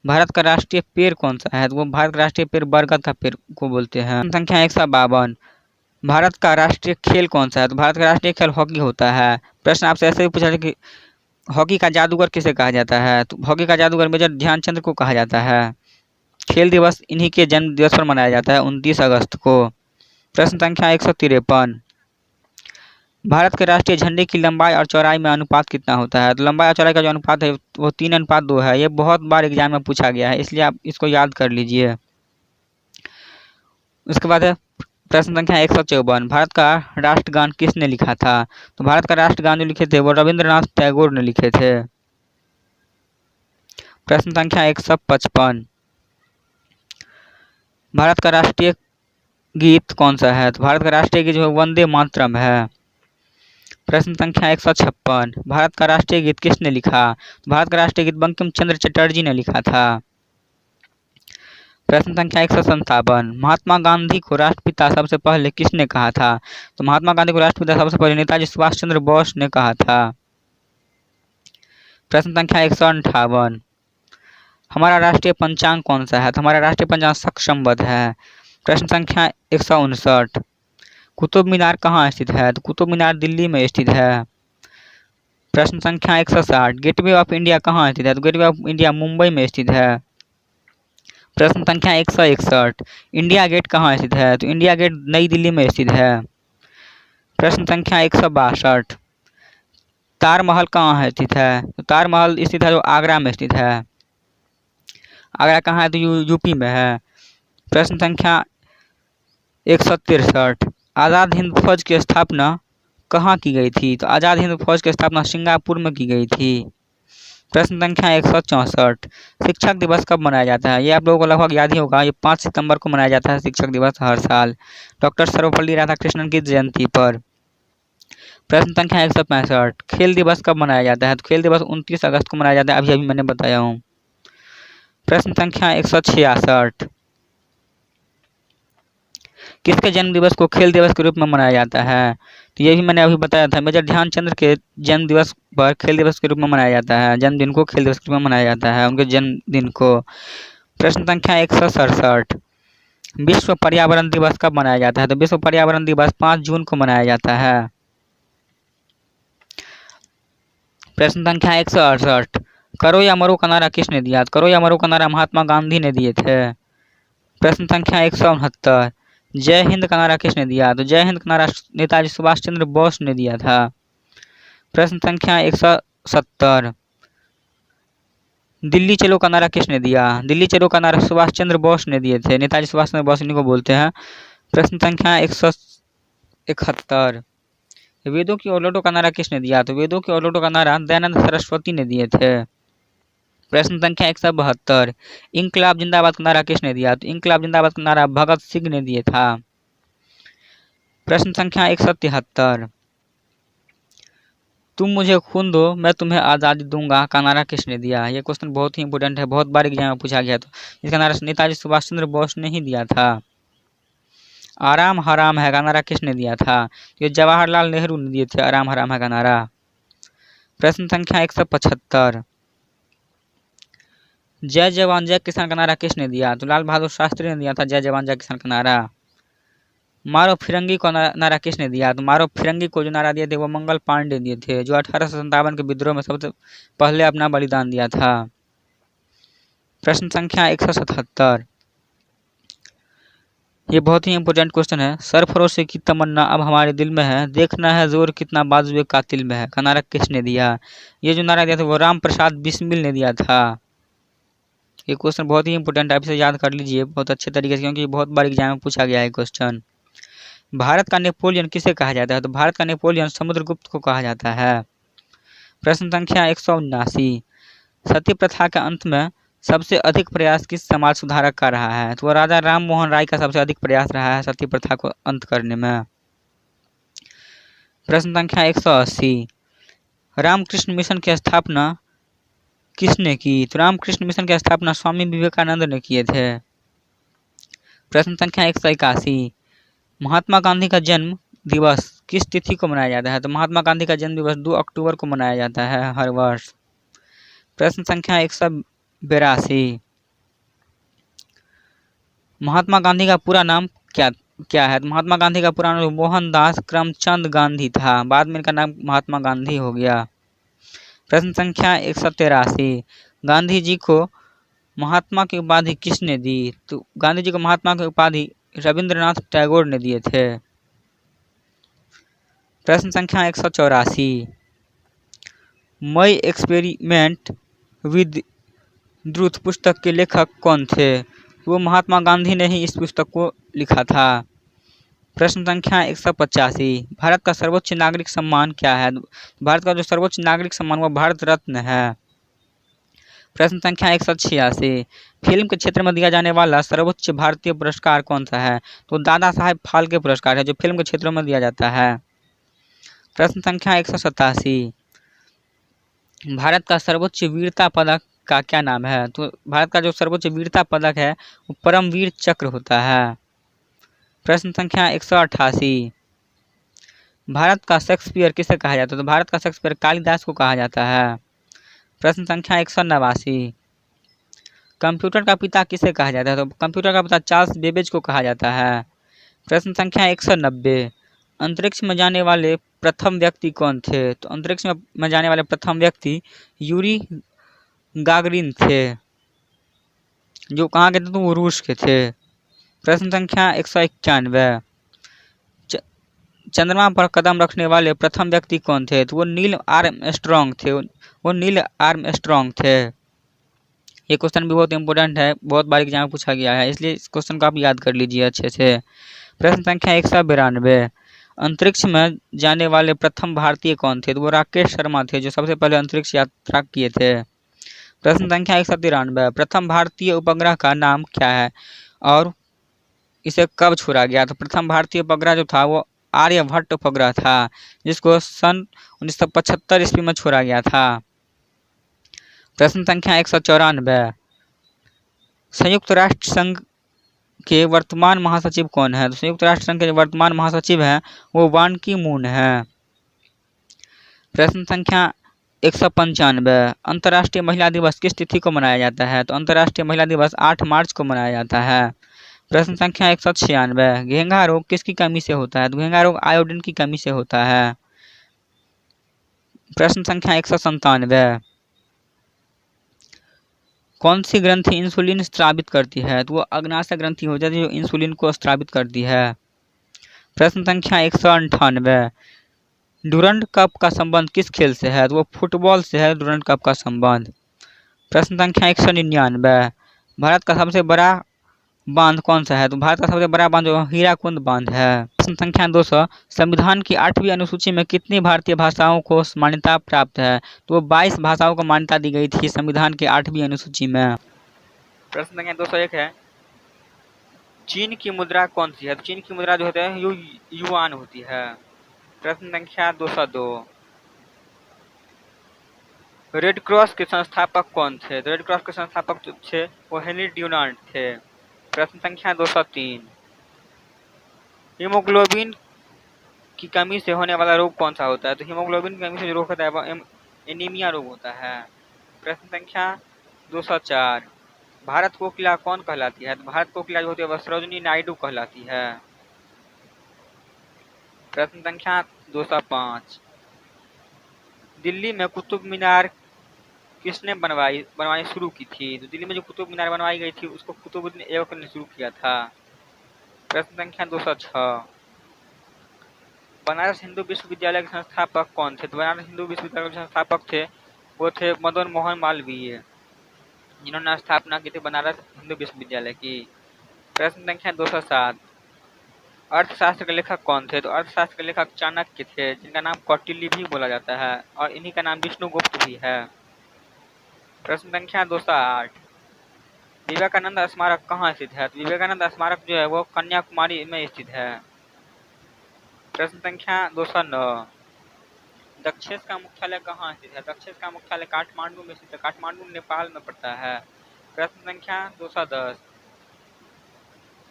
भारत का राष्ट्रीय पेड़ कौन सा है? तो वो भारत का राष्ट्रीय पेड़ बरगद का पेड़ को बोलते हैं। प्रश्न संख्या 152, भारत का राष्ट्रीय खेल कौन सा है? तो भारत का राष्ट्रीय खेल हॉकी होता है। प्रश्न आपसे ऐसे भी पूछा जाए कि हॉकी का जादूगर किसे कहा जाता है? तो हॉकी का जादूगर मेजर ध्यानचंद को कहा जाता है। खेल दिवस इन्हीं के जन्म दिवस पर मनाया जाता है 29 अगस्त को। प्रश्न संख्या 153, भारत के राष्ट्रीय झंडे की लंबाई और चौड़ाई में अनुपात कितना होता है? तो लंबाई और चौड़ाई का जो अनुपात है वो 3:2 है। ये बहुत बार एग्जाम में पूछा गया है, इसलिए आप इसको याद कर लीजिए। उसके बाद है प्रश्न संख्या 154, भारत का राष्ट्रगान किसने लिखा था? तो भारत का राष्ट्रगान जो लिखे थे वो रविंद्रनाथ टैगोर ने लिखे थे। प्रश्न संख्या 155, भारत का राष्ट्रीय गीत कौन सा है? तो भारत का राष्ट्रीय गीत जो है वंदे मातरम है। प्रश्न संख्या 156, भारत का राष्ट्रीय गीत किसने लिखा? तो भारत का राष्ट्रीय गीत बंकिम चंद्र चटर्जी ने लिखा था। प्रश्न संख्या 157, महात्मा गांधी को राष्ट्रपिता सबसे पहले किसने कहा था? तो महात्मा गांधी को राष्ट्रपिता सबसे पहले नेताजी सुभाष चंद्र बोस ने कहा था। प्रश्न संख्या 158, हमारा राष्ट्रीय पंचांग कौन सा है? तो हमारा राष्ट्रीय पंचांग सक्षमबद्ध है। प्रश्न संख्या 159, कुतुब मीनार कहाँ स्थित है? तो कुतुब मीनार दिल्ली में स्थित है। प्रश्न संख्या 160, गेटवे ऑफ इंडिया कहाँ स्थित है? तो गेटवे ऑफ इंडिया मुंबई में स्थित है। प्रश्न संख्या 161, इंडिया गेट कहाँ स्थित है? तो इंडिया गेट नई दिल्ली में स्थित है। प्रश्न संख्या 162, ताजमहल कहाँ स्थित है? तो ताजमहल स्थित है जो आगरा में स्थित है। आगरा कहाँ है? तो यूपी में है। प्रश्न संख्या 163, आज़ाद हिंद फौज की स्थापना कहाँ की गई थी? तो आज़ाद हिंद फौज की स्थापना सिंगापुर में की गई थी। प्रश्न संख्या 164, शिक्षक दिवस कब मनाया जाता है? ये आप लोगों को लगभग याद ही होगा, ये 5 सितंबर को मनाया जाता है शिक्षक दिवस हर साल, डॉक्टर सर्वपल्ली राधाकृष्णन की जयंती पर। प्रश्न संख्या 165, खेल दिवस कब मनाया जाता है? तो खेल दिवस 29 अगस्त को मनाया जाता है, अभी अभी मैंने बताया हूँ। प्रश्न संख्या 166, किसके जन्म दिवस को खेल दिवस के रूप में मनाया जाता है? तो ये भी मैंने अभी बताया था, मेजर ध्यानचंद्र के जन्म दिवस पर खेल दिवस के रूप में मनाया जाता है, जन्मदिन को खेल दिवस के रूप में मनाया जाता है, उनके जन्मदिन को। प्रश्न संख्या 167, विश्व पर्यावरण दिवस कब मनाया जाता है? तो विश्व पर्यावरण दिवस 5 जून को मनाया जाता है। प्रश्न संख्या 168, करो या मरो का नारा किसने दिया? तो करो या मरो का नारा महात्मा गांधी ने दिए थे। प्रश्न संख्या 169, जय हिंद का नारा किसने दिया? तो जय हिंद का नारा नेताजी सुभाष चंद्र बोस ने दिया था। प्रश्न संख्या 170, दिल्ली चलो का नारा किसने दिया? दिल्ली चलो का नारा सुभाष चंद्र बोस ने दिए थे, नेताजी सुभाष चंद्र बोस इन्हीं को बोलते हैं। प्रश्न संख्या 171, वेदों की ओर लौटो का नारा किसने दिया? तो वेदों की ओर लौटो का नारा दयानंद सरस्वती ने दिए थे। प्रश्न संख्या 172, इंकलाब जिंदाबाद का नारा किसने दिया? तो इंकलाब जिंदाबाद का नारा भगत सिंह ने दिया था। प्रश्न संख्या 173, तुम मुझे खून दो मैं तुम्हें आज़ादी दूंगा का नारा किसने दिया? ये क्वेश्चन बहुत ही इंपॉर्टेंट है, बहुत बार एग्जाम में पूछा गया। तो इसका नारा नेताजी सुभाष चंद्र बोस ने ही दिया था। आराम हराम है का नारा किसने दिया था? ये जवाहरलाल नेहरू ने दिए थे आराम हराम है का नारा। प्रश्न संख्या 175, जय जवान जय किसान का नारा किसने दिया? तो लाल बहादुर शास्त्री ने दिया था जय जवान जय किसान का नारा। मारो फिरंगी को नारा किसने दिया? तो मारो फिरंगी को जो नारा दिए थे वो मंगल पांडे दिए थे, जो 1857 के विद्रोह में सबसे पहले अपना बलिदान दिया था। प्रश्न संख्या 177, ये बहुत ही इंपॉर्टेंट क्वेश्चन है, सरफरोशी की तमन्ना अब हमारे दिल में है, देखना है जोर कितना बाजुए कातिल में है का नारा किसने दिया? ये जो नारा दिया था वो राम प्रसाद बिस्मिल ने दिया था। ये क्वेश्चन बहुत ही इंपॉर्टेंट है, आप इसे याद कर लीजिए बहुत अच्छे तरीके से, क्योंकि बहुत बार एग्जाम में पूछा गया है क्वेश्चन। भारत का नेपोलियन किसे कहा जाता है? तो भारत का नेपोलियन समुद्रगुप्त को कहा जाता है। प्रश्न संख्या 179, सती प्रथा के अंत में सबसे अधिक प्रयास किस समाज सुधारक का रहा है? तो वह राजा राम मोहन राय का सबसे अधिक प्रयास रहा है सती प्रथा को अंत करने में। प्रश्न संख्या 180, रामकृष्ण मिशन की स्थापना किसने की? तो रामकृष्ण मिशन की स्थापना स्वामी विवेकानंद ने किए थे। प्रश्न संख्या 181, महात्मा गांधी का जन्म दिवस किस तिथि को मनाया जाता है? तो महात्मा गांधी का जन्म दिवस 2 अक्टूबर को मनाया जाता है हर वर्ष। प्रश्न संख्या 182, महात्मा गांधी का पूरा नाम क्या है? तो महात्मा गांधी का पूरा नाम मोहनदास करमचंद गांधी था, बाद में इनका नाम महात्मा गांधी हो गया। प्रश्न संख्या 183, गांधी जी को महात्मा की उपाधि किसने दी? तो गांधी जी को महात्मा की उपाधि रविंद्रनाथ टैगोर ने दिए थे। प्रश्न संख्या 184, माई एक्सपेरिमेंट विद ट्रूथ पुस्तक के लेखक कौन थे? वो महात्मा गांधी ने ही इस पुस्तक को लिखा था। प्रश्न संख्या 185, भारत का सर्वोच्च नागरिक सम्मान क्या है? भारत का जो सर्वोच्च नागरिक सम्मान वो भारत रत्न है। प्रश्न संख्या 186, फिल्म के क्षेत्र में दिया जाने वाला सर्वोच्च भारतीय पुरस्कार कौन सा है? तो दादा साहेब फाल्के पुरस्कार है, जो फिल्म के क्षेत्रों में दिया जाता है। प्रश्न संख्या 187, भारत का सर्वोच्च वीरता पदक का क्या नाम है? तो भारत का जो सर्वोच्च वीरता पदक है वो परमवीर चक्र होता है। प्रश्न संख्या 188, भारत का शेक्सपियर किसे कहा जाता है? तो भारत का शेक्सपियर कालिदास को कहा जाता है। प्रश्न संख्या 189, कंप्यूटर का पिता किसे कहा जाता है? तो कंप्यूटर का पिता चार्ल्स बेबेज को कहा जाता है। प्रश्न संख्या 190, अंतरिक्ष में जाने वाले प्रथम व्यक्ति कौन थे? तो अंतरिक्ष में जाने वाले प्रथम व्यक्ति यूरी गागरिन थे, जो कहाँ के थे? तो वो रूस के थे। प्रश्न संख्या 191, चंद्रमा पर कदम रखने वाले प्रथम व्यक्ति कौन थे? तो वो नील आर्मस्ट्रॉन्ग थे, वो नील आर्मस्ट्रॉन्ग थे। ये क्वेश्चन भी बहुत इंपॉर्टेंट है, बहुत बार एग्जाम में पूछा गया है, इसलिए इस क्वेश्चन को आप याद कर लीजिए अच्छे से। प्रश्न संख्या 192, अंतरिक्ष में जाने वाले प्रथम भारतीय कौन थे? तो वो राकेश शर्मा थे, जो सबसे पहले अंतरिक्ष यात्रा किए थे। प्रश्न संख्या 193, प्रथम भारतीय उपग्रह का नाम क्या है और इसे कब छोड़ा गया? तो प्रथम भारतीय उपग्रह जो था वो आर्यभट्ट उपग्रह था, जिसको सन 1975 ईस्वी में छोड़ा गया था। प्रश्न संख्या 194, संयुक्त राष्ट्र संघ के वर्तमान महासचिव कौन है? तो संयुक्त राष्ट्र संघ के जो वर्तमान महासचिव हैं वो बान की मून है। प्रश्न संख्या 195, अंतर्राष्ट्रीय महिला दिवस किस तिथि को मनाया जाता है? तो अंतर्राष्ट्रीय महिला दिवस 8 मार्च को मनाया जाता है। प्रश्न संख्या 196, घेंघा रोग किसकी कमी से होता है? तो घेंघा रोग आयोडीन की कमी से होता है। प्रश्न संख्या 197, कौन सी ग्रंथि इंसुलिन स्रावित करती है? तो वो अग्नाशय ग्रंथि हो जाती है जो इंसुलिन को स्रावित करती है। प्रश्न संख्या 198, डूरंड कप का संबंध किस खेल से है? तो वो फुटबॉल से है डूरंड कप का संबंध। प्रश्न संख्या 199, भारत का सबसे बड़ा बांध कौन सा है? तो भारत का सबसे बड़ा बांध जो हीराकुंड बांध है। प्रश्न संख्या 200, संविधान की 8वीं अनुसूची में कितनी भारतीय भाषाओं को मान्यता प्राप्त है? तो 22 भाषाओं को मान्यता दी गई थी संविधान की 8वीं अनुसूची में। प्रश्न संख्या 201 है, चीन की मुद्रा कौन सी है? तो चीन की मुद्रा जो होती है युआन होती है। प्रश्न संख्या 202, रेड क्रॉस के संस्थापक कौन थे? तो रेड क्रॉस के संस्थापक जो थे वो हेनरी ड्यूनांट थे। प्रश्न संख्या 203, हीमोग्लोबिन की कमी से होने वाला रोग कौन सा होता है? तो हीमोग्लोबिन की कमी से जो रोग होता है वह एनीमिया रोग होता है। प्रश्न संख्या 204, भारत कोकिला कौन कहलाती है? तो भारत कोकिला जो होती है वह सरोजिनी नायडू कहलाती है। प्रश्न संख्या 205, दिल्ली में कुतुब मीनार किसने बनवानी शुरू की थी? तो दिल्ली में जो कुतुब मीनार बनवाई गई थी उसको कुतुबुद्दीन ऐबक ने शुरू किया था। प्रश्न संख्या 206, बनारस हिंदू विश्वविद्यालय के संस्थापक कौन थे? तो बनारस हिंदू विश्वविद्यालय के संस्थापक थे वो थे मदन मोहन मालवीय, जिन्होंने स्थापना की थी बनारस हिंदू विश्वविद्यालय की। प्रश्न संख्या 207, अर्थशास्त्र के लेखक कौन थे? तो अर्थशास्त्र के लेखक चाणक्य थे, जिनका नाम कौटिल्य भी बोला जाता है और इन्हीं का नाम विष्णुगुप्त भी है। प्रश्न संख्या 208, विवेकानंद स्मारक कहाँ स्थित है? तो विवेकानंद स्मारक जो है वो कन्याकुमारी में स्थित है। प्रश्न संख्या 209, दक्षेस का मुख्यालय कहाँ स्थित है? दक्षेस का मुख्यालय काठमांडू में स्थित है। काठमांडू नेपाल में पड़ता है। प्रश्न संख्या 210,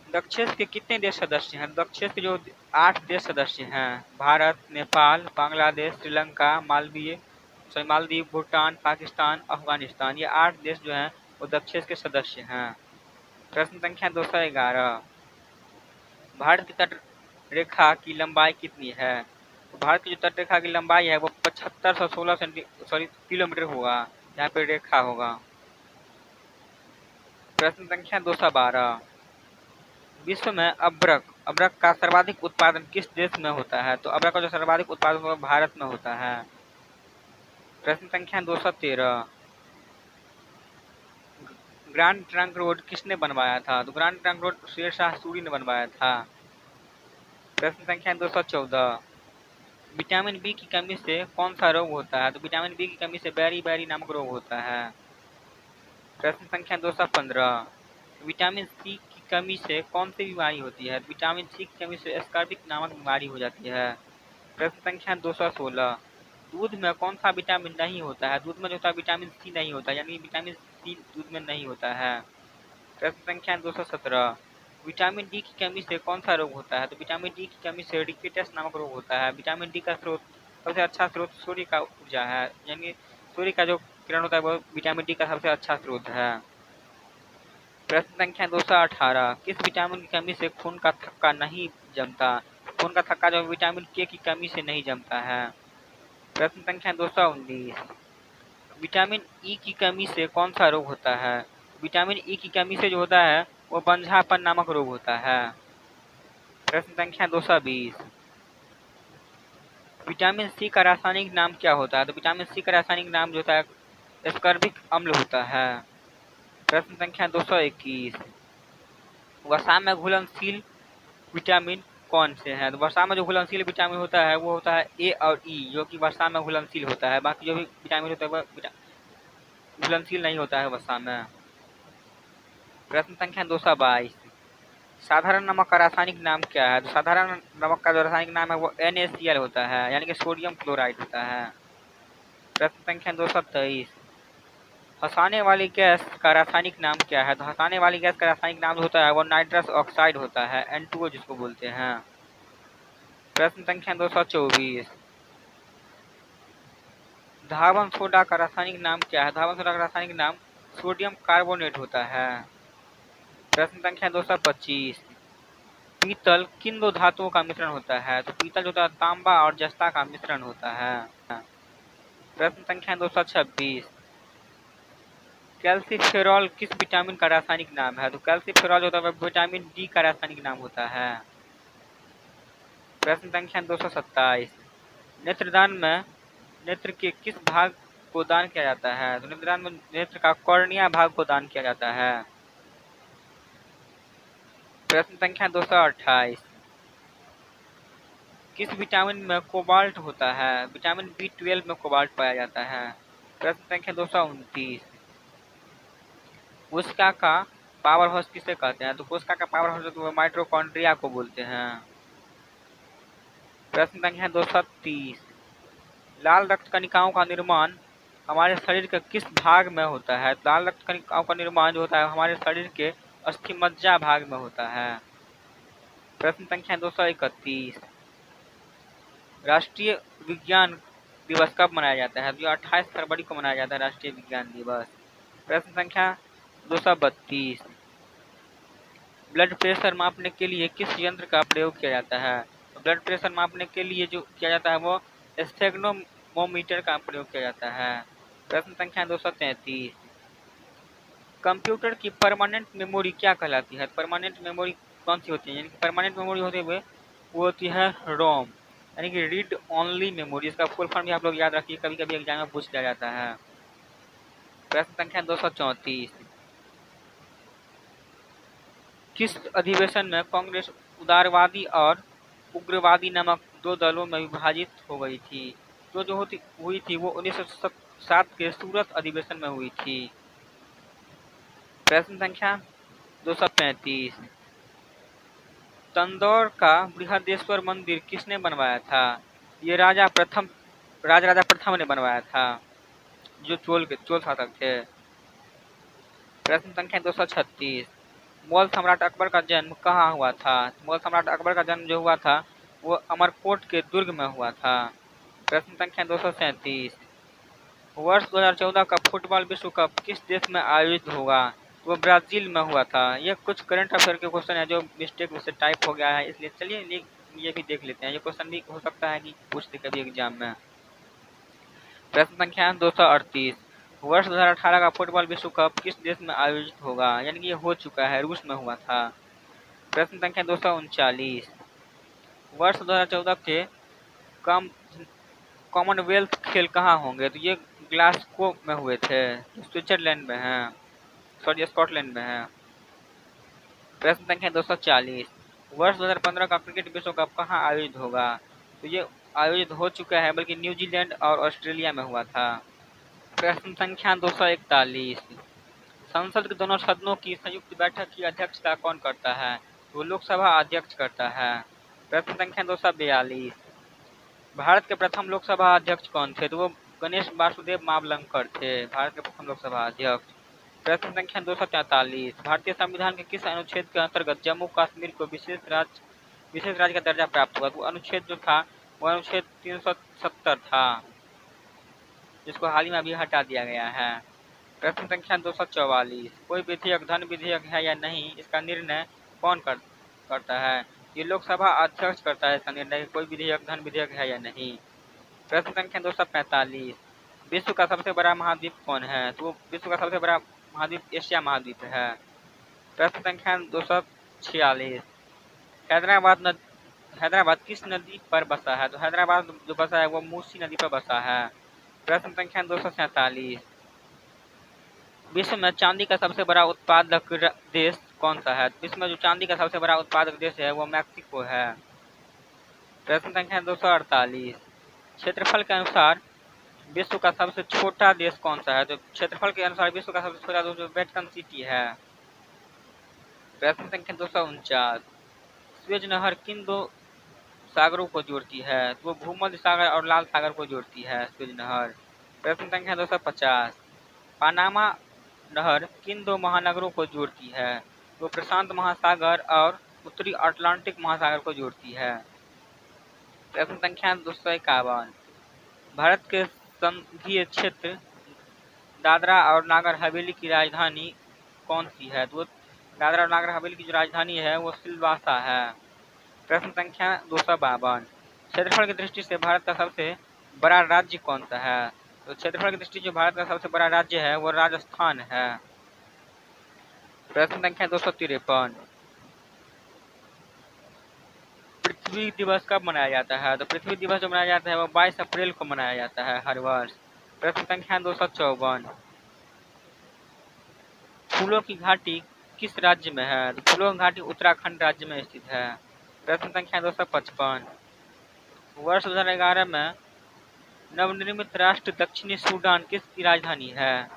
दक्षेस के कितने देश सदस्य हैं? दक्षेस के जो 8 देश सदस्य हैं, भारत, नेपाल, बांग्लादेश, श्रीलंका, मालदीव, भूटान, पाकिस्तान, अफगानिस्तान, ये 8 देश जो हैं वो दक्षेस के सदस्य हैं। प्रश्न संख्या 211, भारत की तट रेखा की लंबाई कितनी है? भारत की जो तट रेखा की लंबाई है वो 7516 किलोमीटर होगा, यहाँ पे रेखा होगा। प्रश्न संख्या 212, विश्व में अब्रक का सर्वाधिक उत्पादन किस देश में होता है? तो अब्रक का जो सर्वाधिक उत्पादन वो भारत में होता है। प्रश्न संख्या 213, ग्रैंड ट्रंक रोड किसने बनवाया था? तो Grand Trunk Road Sher Shah Suri ने बनवाया था। प्रश्न संख्या 214, विटामिन बी की कमी से कौन सा रोग होता है? तो विटामिन बी की कमी से बेरी नामक रोग होता है। प्रश्न संख्या 215, विटामिन सी की कमी से कौन सी बीमारी होती है? विटामिन सी की कमी से स्कर्विक नामक बीमारी हो जाती है। प्रश्न संख्या 216, दूध में कौन सा विटामिन नहीं होता है? दूध में जो होता है विटामिन सी नहीं होता, यानी विटामिन सी दूध में नहीं होता है। प्रश्न संख्या 217, विटामिन डी की कमी से कौन सा रोग होता है? तो विटामिन डी की कमी से रिकेटस नामक रोग होता है। विटामिन डी का स्रोत सबसे अच्छा स्रोत सूर्य का ऊर्जा है, यानी सूर्य का जो किरण होता है वो विटामिन डी का सबसे अच्छा स्रोत है। प्रश्न संख्या 218, किस विटामिन की कमी से खून का थक्का नहीं जमता? खून का थक्का जो विटामिन के की कमी से नहीं जमता है। प्रश्न संख्या 219, विटामिन ई की कमी से कौन सा रोग होता है? विटामिन ई की कमी से जो होता है वो बंझापन नामक रोग होता है। प्रश्न संख्या 220, विटामिन सी का रासायनिक नाम क्या होता है? तो विटामिन सी का रासायनिक नाम जो होता है स्कर्बिक अम्ल होता है। प्रश्न संख्या 221, वसा में घुलनशील विटामिन कौन से हैं? तो वसा में जो घुलनशील विटामिन होता है वो होता है ए और ई, जो कि वसा में घुलनशील होता है। बाकी जो भी विटामिन होता है वह घुलनशील नहीं होता है वसा में। प्रश्न संख्या 222, साधारण नमक का रासायनिक नाम क्या है? तो साधारण नमक का जो रासायनिक नाम है वो NaCl होता है, यानी कि सोडियम क्लोराइड होता है। प्रश्न संख्या 223, हंसाने वाली गैस का रासायनिक नाम क्या है? तो हंसाने वाली गैस का रासायनिक नाम होता है वो नाइट्रस ऑक्साइड होता है, N2O जिसको बोलते हैं। प्रश्न संख्या 224, धावन सोडा का रासायनिक नाम क्या है? धावन सोडा का रासायनिक नाम सोडियम कार्बोनेट होता है। प्रश्न संख्या 225, पीतल किन दो धातुओं का मिश्रण होता है? तो पीतल जो होता है तांबा और जस्ता का मिश्रण होता है। प्रश्न संख्या 226, कैल्सीफेरॉल किस विटामिन का रासायनिक नाम है? तो कैल्सीफेरॉल जो होता है विटामिन डी का रासायनिक नाम होता है। प्रश्न संख्या 227, नेत्रदान में नेत्र के किस भाग को दान किया जाता है? तो नेत्रदान में नेत्र का कॉर्निया भाग को दान किया जाता है। प्रश्न संख्या 228, किस विटामिन में कोबाल्ट होता है? विटामिन B12 में कोबाल्ट पाया जाता है। प्रश्न संख्या 229, कोशिका का पावर हाउस किसे कहते हैं? तो कोशिका का पावर हाउस तो माइटोकॉन्ड्रिया को बोलते हैं। प्रश्न संख्या 230, लाल रक्त कणिकाओं का निर्माण हमारे शरीर के किस भाग में होता है? लाल रक्त कणिकाओं का निर्माण जो होता है हमारे शरीर के अस्थिमज्जा भाग में होता है। प्रश्न संख्या 231, राष्ट्रीय विज्ञान दिवस कब मनाया जाता है? जो 28 फरवरी को मनाया जाता है राष्ट्रीय विज्ञान दिवस। प्रश्न संख्या 232, ब्लड प्रेशर मापने के लिए किस यंत्र का प्रयोग किया जाता है? तो ब्लड प्रेशर मापने के लिए जो किया जाता है वो स्टेगनोमीटर का प्रयोग किया जाता है। प्रश्न संख्या 233, कंप्यूटर की परमानेंट मेमोरी क्या कहलाती है? परमानेंट मेमोरी कौन सी होती है? यानी कि परमानेंट मेमोरी होते हुए वो होती है रोम, यानी कि रीड ओनली मेमोरी। इसका फुल फॉर्म भी आप लोग याद रखिए, कभी कभी एग्जाम में पूछ लिया जाता है। प्रश्न संख्या 234, किस अधिवेशन में कांग्रेस उदारवादी और उग्रवादी नामक दो दलों में विभाजित हो गई थी? तो जो हुई थी वो 1907 के सूरत अधिवेशन में हुई थी। प्रश्न संख्या 235, तंदौर का बृहदेश्वर मंदिर किसने बनवाया था? ये राजा प्रथम ने बनवाया था, जो चोल शासक थे। प्रश्न संख्या 236, मुगल सम्राट अकबर का जन्म कहाँ हुआ था? मुगल सम्राट अकबर का जन्म जो हुआ था वो अमरकोट के दुर्ग में हुआ था। प्रश्न संख्या 237, वर्ष 2014 का फुटबॉल विश्व कप किस देश में आयोजित होगा? वो ब्राजील में हुआ था। ये कुछ करंट अफेयर के क्वेश्चन है जो मिस्टेक से टाइप हो गया है, इसलिए चलिए ये भी देख लेते हैं। ये क्वेश्चन भी हो सकता है कि पूछ दे कभी एग्जाम में। प्रश्न संख्या 238, वर्ष 2018 का फुटबॉल विश्व कप किस देश में आयोजित होगा? यानी कि ये हो चुका है, रूस में हुआ था। प्रश्न संख्या 239, वर्ष 2014 के कॉमनवेल्थ खेल कहाँ होंगे? तो ये ग्लासगो में हुए थे, स्विट्जरलैंड में है, सॉरी स्कॉटलैंड में है। प्रश्न संख्या 240, वर्ष 2015 का क्रिकेट विश्व कप कहाँ आयोजित होगा? तो ये आयोजित हो चुका है, बल्कि न्यूजीलैंड और ऑस्ट्रेलिया में हुआ था। प्रश्न संख्या 241, संसद के दोनों सदनों की संयुक्त बैठक की अध्यक्षता कौन करता है? तो लोकसभा अध्यक्ष करता है। प्रश्न संख्या 242, भारत के प्रथम लोकसभा अध्यक्ष कौन थे? तो वो गणेश वासुदेव मावलंकर थे, भारत के प्रथम लोकसभा अध्यक्ष। प्रश्न संख्या 243, भारतीय संविधान के किस अनुच्छेद के अंतर्गत जम्मू कश्मीर को विशेष राज्य का दर्जा प्राप्त हुआ? वो अनुच्छेद जो था वो अनुच्छेद 370 था, जिसको हाल ही में अभी हटा दिया गया है। प्रश्न संख्या 244, कोई विधेयक धन विधेयक है या नहीं, इसका निर्णय कौन करता है? ये लोकसभा अध्यक्ष करता है इसका निर्णय, कोई विधेयक धन विधेयक है या नहीं। प्रश्न संख्या 245, विश्व का सबसे बड़ा महाद्वीप कौन है? तो विश्व का सबसे बड़ा महाद्वीप एशिया महाद्वीप है। प्रश्न संख्या 246, हैदराबाद किस नदी पर बसा है? तो हैदराबाद जो बसा है वो मूसी नदी पर बसा है। प्रश्न संख्या 247, विश्व में चांदी का सबसे बड़ा उत्पादक देश कौन सा है? विश्व में जो चांदी का सबसे बड़ा उत्पादक देश है वो मैक्सिको है। प्रश्न संख्या 248, क्षेत्रफल के अनुसार विश्व का सबसे छोटा देश कौन सा है? तो क्षेत्रफल के अनुसार विश्व का सबसे छोटा देश वेटिकन सिटी है। प्रश्न संख्या 249, स्वेज नहर किन दो सागरों को जोड़ती है? तो वो भूमध्य सागर और लाल सागर को जोड़ती है स्वेज नहर। प्रश्न संख्या 250, पानामा नहर किन दो महानगरों को जोड़ती है? वो प्रशांत महासागर और उत्तरी अटलांटिक महासागर को जोड़ती है। प्रश्न संख्या 251, भारत के संघीय क्षेत्र दादरा और नागर हवेली की राजधानी कौन सी है? तो दादरा और नागर हवेली की जो राजधानी है वो सिलवासा है। प्रश्न संख्या 252, क्षेत्रफल की दृष्टि से भारत का सबसे बड़ा राज्य कौन सा है? तो क्षेत्रफल की दृष्टि जो भारत का सबसे बड़ा राज्य है वो राजस्थान है। प्रश्न संख्या 253, पृथ्वी दिवस कब मनाया जाता है? तो पृथ्वी दिवस जो मनाया जाता है वो 22 अप्रैल को मनाया जाता है हर वर्ष। प्रश्न संख्या 254, फूलों की घाटी किस राज्य में है? तो फूलों की घाटी उत्तराखंड राज्य में स्थित है। प्रश्न संख्या 255, वर्ष 2011 में नवनिर्मित राष्ट्र दक्षिणी सूडान किसकी राजधानी है?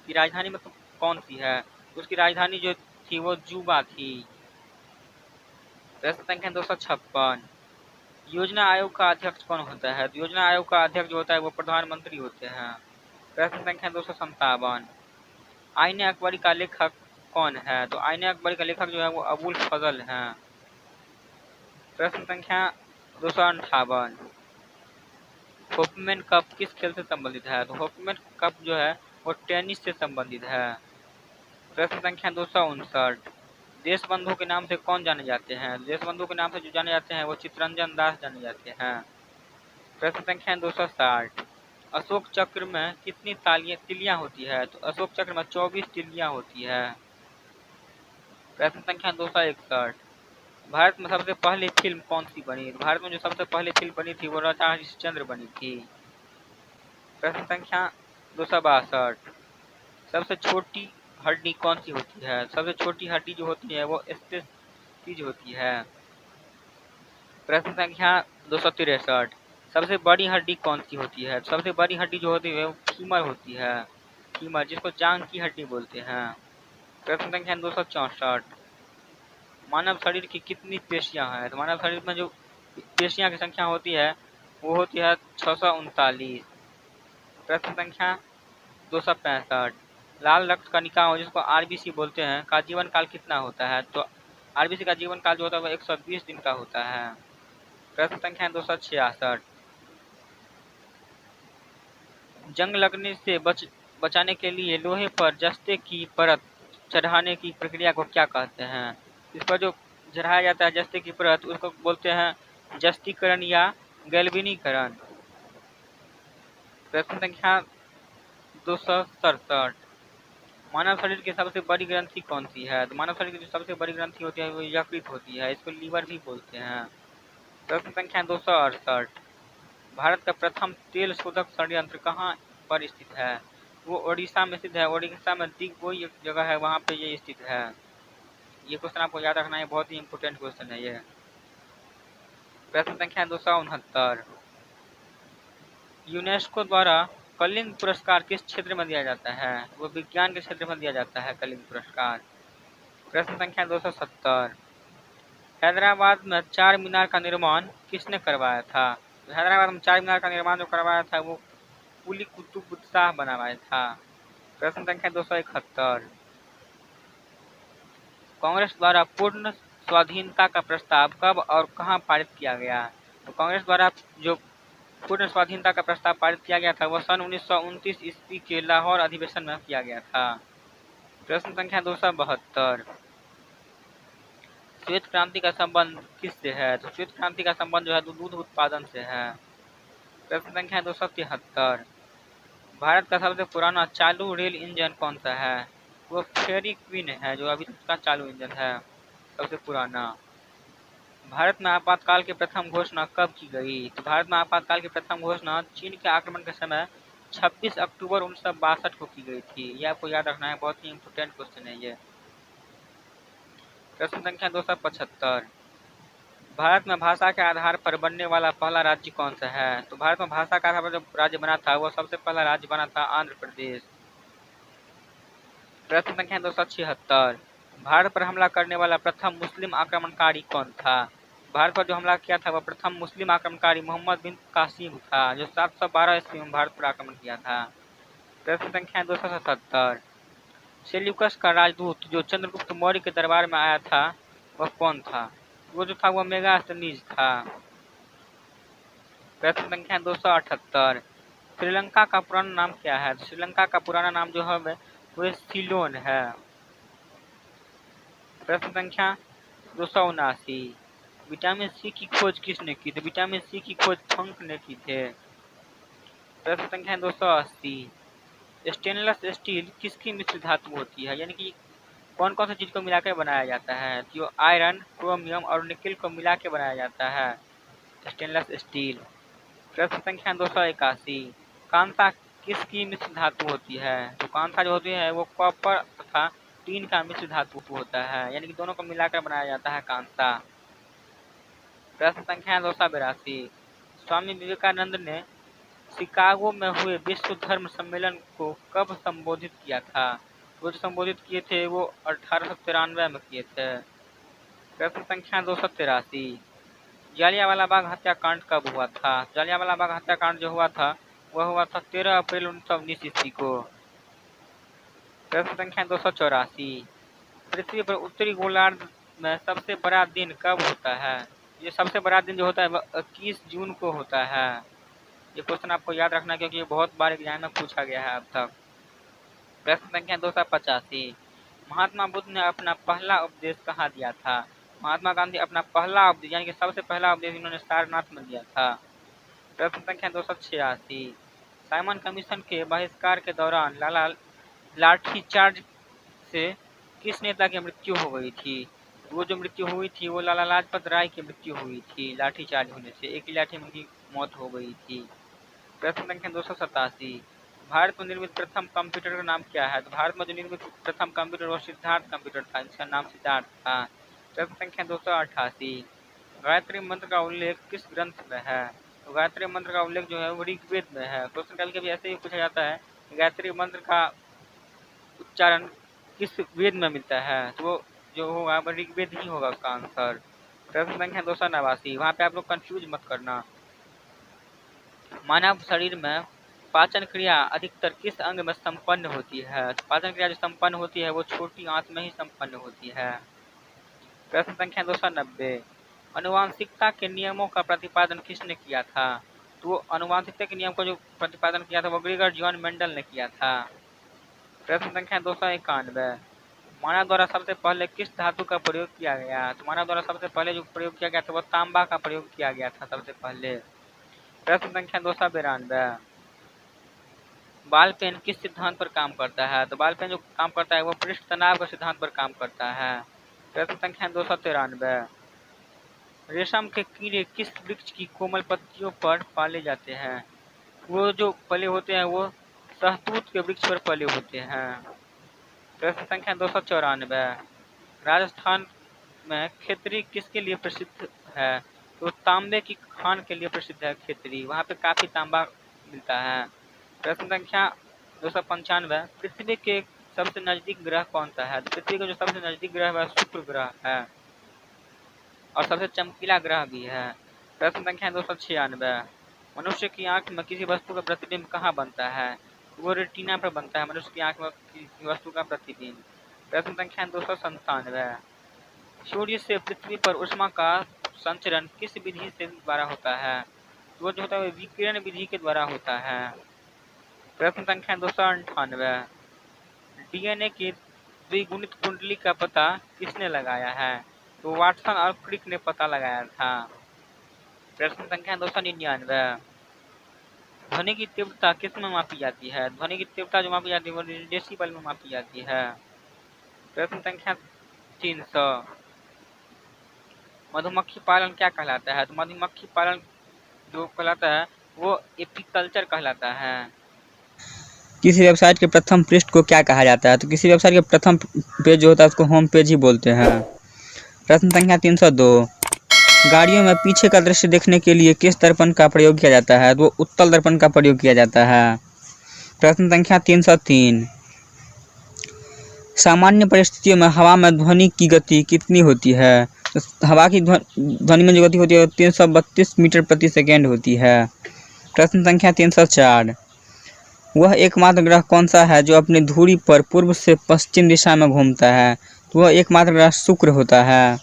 की राजधानी मतलब कौन सी है? उसकी राजधानी जो थी वो जूबा थी। प्रश्न संख्या 256, योजना आयोग का अध्यक्ष कौन होता है? तो योजना आयोग का अध्यक्ष जो होता है वो प्रधानमंत्री होते हैं। प्रश्न संख्या 257, आईने अकबरी का लेखक कौन है? तो आईने अकबरी का लेखक जो है वो अबुल फजल हैं। प्रश्न संख्या 258, होपमैन कप किस खेल से संबंधित है? तो होपमैन कप जो है वो टेनिस से संबंधित है। प्रश्न संख्या 259, देश बंधु के नाम से कौन जाने जाते हैं? देश बंधु के नाम से जो जाने जाते हैं वो चित्तरंजन दास जाने जाते हैं। प्रश्न संख्या 260, अशोक चक्र में कितनी तिलियां होती है? तो अशोक चक्र में 24 तिलियां होती है। प्रश्न संख्या 261, भारत में सबसे पहली फिल्म कौन सी बनी? भारत में जो सबसे पहली फिल्म बनी थी वो राजा हरिश्चंद्र बनी थी। प्रश्न संख्या 262, सबसे छोटी हड्डी कौन सी होती है? सबसे छोटी हड्डी जो होती है वो स्टेप्सीज होती है। प्रश्न संख्या 263, सबसे बड़ी हड्डी कौन सी होती है? सबसे बड़ी हड्डी जो होती है वो फीमर होती है, फीमर जिसको जांग की हड्डी बोलते हैं। प्रश्न संख्या 264, मानव शरीर की कितनी पेशियां हैं? तो मानव शरीर में जो पेशियां की संख्या होती है वो होती है 639। प्रश्न संख्या 265, लाल रक्त कणिकाओं जिसको आरबीसी बोलते हैं का जीवन काल कितना होता है? तो आरबीसी का जीवन काल जो होता है वो 120 दिन का होता है। प्रश्न संख्या 266, जंग लगने से बचाने के लिए लोहे पर जस्ते की परत चढ़ाने की प्रक्रिया को क्या कहते हैं? इस पर जो चढ़ाया जाता है जस्ते की परत उसको बोलते हैं जस्तीकरण या गैल्वेनीकरण। प्रश्न संख्या 267, मानव शरीर की सबसे बड़ी ग्रंथि कौन सी है? तो मानव शरीर की जो सबसे बड़ी ग्रंथि होती है वो यकृत होती है, इसको लीवर भी बोलते हैं। प्रश्न संख्या 268, भारत का प्रथम तेल शोधक संयंत्र कहाँ पर स्थित है? वो ओडिशा में स्थित है। ओडिशा में दिग्बोई एक जगह है वहाँ पे ये स्थित है। ये क्वेश्चन आपको याद रखना है, बहुत ही इंपोर्टेंट क्वेश्चन है ये। प्रश्न संख्या 269, यूनेस्को द्वारा कलिंग पुरस्कार किस क्षेत्र में दिया जाता है? वो विज्ञान के क्षेत्र में दिया जाता है कलिंग पुरस्कार। प्रश्न संख्या 270, हैदराबाद में चार मीनार का निर्माण किसने करवाया था? हैदराबाद में चार मीनार का निर्माण जो करवाया था वो कुली कुतुब शाह बनवाया था। प्रश्न संख्या 271, कांग्रेस द्वारा पूर्ण स्वाधीनता का प्रस्ताव कब और कहां पारित किया गया? तो कांग्रेस द्वारा जो पूर्ण स्वाधीनता का प्रस्ताव पारित किया गया था वह सन 1929 ईस्वी के लाहौर अधिवेशन में किया गया था। प्रश्न संख्या 272, श्वेत क्रांति का संबंध किससे है? तो श्वेत क्रांति का संबंध जो है दूध उत्पादन से है। प्रश्न संख्या 273, भारत का सबसे पुराना चालू रेल इंजन कौन सा है? वो फेरी क्वीन है जो अभी तक का चालू इंजन है सबसे पुराना। भारत में आपातकाल की प्रथम घोषणा कब की गई? तो भारत में आपातकाल की प्रथम घोषणा चीन के आक्रमण के समय 26 अक्टूबर 1962 को की गई थी। ये आपको याद रखना है, बहुत ही इंपोर्टेंट क्वेश्चन है ये। प्रश्न संख्या 275, भारत में भाषा के आधार पर बनने वाला पहला राज्य कौन सा है? तो भारत में भाषा का आधार पर जो राज्य बना था वो सबसे पहला राज्य बना था आंध्र प्रदेश। प्रश्न संख्या 276। भारत पर हमला करने वाला प्रथम मुस्लिम आक्रमणकारी कौन था? भारत पर जो हमला किया था वह प्रथम मुस्लिम आक्रमणकारी मोहम्मद बिन कासिम था, जो 712 ईस्वी में भारत पर आक्रमण किया था। प्रश्न संख्या 277। सेल्यूकस का राजदूत जो चंद्रगुप्त मौर्य के दरबार में आया था वह कौन था? वो जो था वह मेगास्थनीज था। प्रश्न संख्या 278। श्रीलंका का पुराना नाम क्या है? श्रीलंका का पुराना नाम जो है वह सिलोन है। प्रश्न संख्या 279। विटामिन सी की खोज किसने की? तो विटामिन सी की खोज फंक ने की थे। प्रश्न संख्या 280। स्टेनलेस स्टील किसकी मिश्र धातु होती है? यानी कि कौन कौन सी चीज को मिलाकर बनाया जाता है? जो आयरन, क्रोमियम और निकेल को मिला के बनाया जाता है स्टेनलेस स्टील। प्रश्न संख्या 281। कांसा किसकी मिश्र धातु होती है? तो कांसा जो होती है वो कॉपर तथा टीन का मिश्र धातु होता है, यानी कि दोनों को मिलाकर बनाया जाता है कांसा। प्रश्न संख्या 282। स्वामी विवेकानंद ने शिकागो में हुए विश्व धर्म सम्मेलन को कब संबोधित किया था? वो जो संबोधित किए थे वो 1893 में किए थे। प्रश्न संख्या 283। जालियांवाला बाग हत्याकांड कब हुआ था? जालियांवाला बाग हत्याकांड जो हुआ था वह हुआ था 13 अप्रैल 1919 ईस्वी को। प्रश्न संख्या 284। पृथ्वी पर उत्तरी गोलार्ध में सबसे बड़ा दिन कब होता है? ये सबसे बड़ा दिन जो होता है वह 21 जून को होता है। ये क्वेश्चन आपको याद रखना क्योंकि ये बहुत बार एग्जाम में पूछा गया है अब तक। प्रश्न संख्या 285। महात्मा बुद्ध ने अपना पहला उपदेश कहाँ दिया था? महात्मा गांधी अपना पहला उपदेश यानी कि सबसे पहला उपदेश इन्होंने सारनाथ में दिया था। प्रश्न संख्या 286। साइमन कमीशन के बहिष्कार के दौरान लाठीचार्ज से किस नेता की मृत्यु हो गई थी? वो जो मृत्यु हुई थी वो लाला लाजपत राय की मृत्यु हुई थी। लाठीचार्ज होने से एक ही लाठी में उनकी मौत हो गई थी। प्रश्न संख्या 287। भारत में निर्मित प्रथम कंप्यूटर का नाम क्या है? तो भारत में जो निर्मित प्रथम कंप्यूटर वो सिद्धार्थ कंप्यूटर था, जिसका नाम सिद्धार्थ था। प्रश्न संख्या 288। गायत्री मंत्र का उल्लेख किस ग्रंथ में है? तो गायत्री मंत्र का उल्लेख जो है वो ऋग्वेद में है। क्वेश्चन कभी कभी ऐसे ही पूछा जाता है गायत्री मंत्र का उच्चारण किस वेद में मिलता है? तो वो जो होगा वो ऋग्वेद ही होगा उसका आंसर। प्रश्न संख्या 289। वहाँ पे आप लोग कंफ्यूज मत करना। मानव शरीर में पाचन क्रिया अधिकतर किस अंग में संपन्न होती है? तो पाचन क्रिया जो संपन्न होती है वो छोटी आंत में ही संपन्न होती है। प्रश्न संख्या 290। अनुवांशिकता के नियमों का प्रतिपादन किसने किया था? तो अनुवांशिकता के नियम को जो प्रतिपादन किया था वो ग्रेगर जॉन मेंडल ने किया था। प्रश्न संख्या 291। मानव द्वारा सबसे पहले किस धातु का प्रयोग किया गया? तो मानव द्वारा सबसे पहले जो प्रयोग किया गया था वो तांबा का प्रयोग किया गया था सबसे पहले। प्रश्न संख्या 292। बाल पेन किस सिद्धांत पर काम करता है? तो बाल पेन जो काम करता है वो पृष्ठ तनाव के सिद्धांत पर काम करता है। प्रश्न संख्या 293। रेशम के कीड़े किस वृक्ष की कोमल पत्तियों पर पाले जाते हैं? वो जो पले होते हैं वो सहतूत के वृक्ष पर पले होते हैं। प्रश्न संख्या 294। राजस्थान में खेतरी किसके लिए प्रसिद्ध है? तो तांबे की खान के लिए प्रसिद्ध है खेतरी, वहाँ पे काफी तांबा मिलता है। प्रश्न संख्या 295। पृथ्वी के सबसे नजदीक ग्रह कौन सा है? पृथ्वी का जो सबसे नजदीक ग्रह है शुक्र ग्रह है और सबसे चमकीला ग्रह भी है। प्रश्न संख्या 296। मनुष्य की आंख में किसी वस्तु का प्रतिबिंब कहाँ बनता है? वो रेटिना पर बनता है मनुष्य की आंख में किसी वस्तु का प्रतिबिंब। प्रश्न संख्या 297। सूर्य से पृथ्वी पर ऊष्मा का संचरण किस विधि से द्वारा होता है? वो जो होता है विकिरण विधि के द्वारा होता है। प्रश्न संख्या 298। डीएनए की द्विगुणित कुंडली का पता किसने लगाया है? तो वाटसन और क्रिक ने पता लगाया था। प्रश्न संख्या 299। ध्वनि की तीव्रता किस में मापी जाती है? ध्वनि की तीव्रता जो मापी जाती है वो डेसिबल में मापी जाती है। प्रश्न संख्या 300। मधुमक्खी पालन क्या कहलाता है? तो मधुमक्खी पालन जो कहलाता है वो एपीकल्चर कहलाता है। किसी वेबसाइट के प्रथम पृष्ठ को क्या कहा जाता है? तो किसी वेबसाइट के प्रथम पेज जो होता है उसको होम पेज ही बोलते हैं। प्रश्न संख्या 302। गाड़ियों में पीछे का दृश्य देखने के लिए किस दर्पण का प्रयोग किया जाता है? तो उत्तल दर्पण का प्रयोग किया जाता है। प्रश्न संख्या 303। सामान्य परिस्थितियों में हवा में ध्वनि की गति कितनी होती है? तो हवा की ध्वनि में जो गति होती है 332 मीटर प्रति सेकेंड होती है। प्रश्न संख्या 304। वह एकमात्र ग्रह कौन सा है जो अपनी धुरी पर पूर्व से पश्चिम दिशा में घूमता है? तो वह एकमात्र ग्रह शुक्र होता है।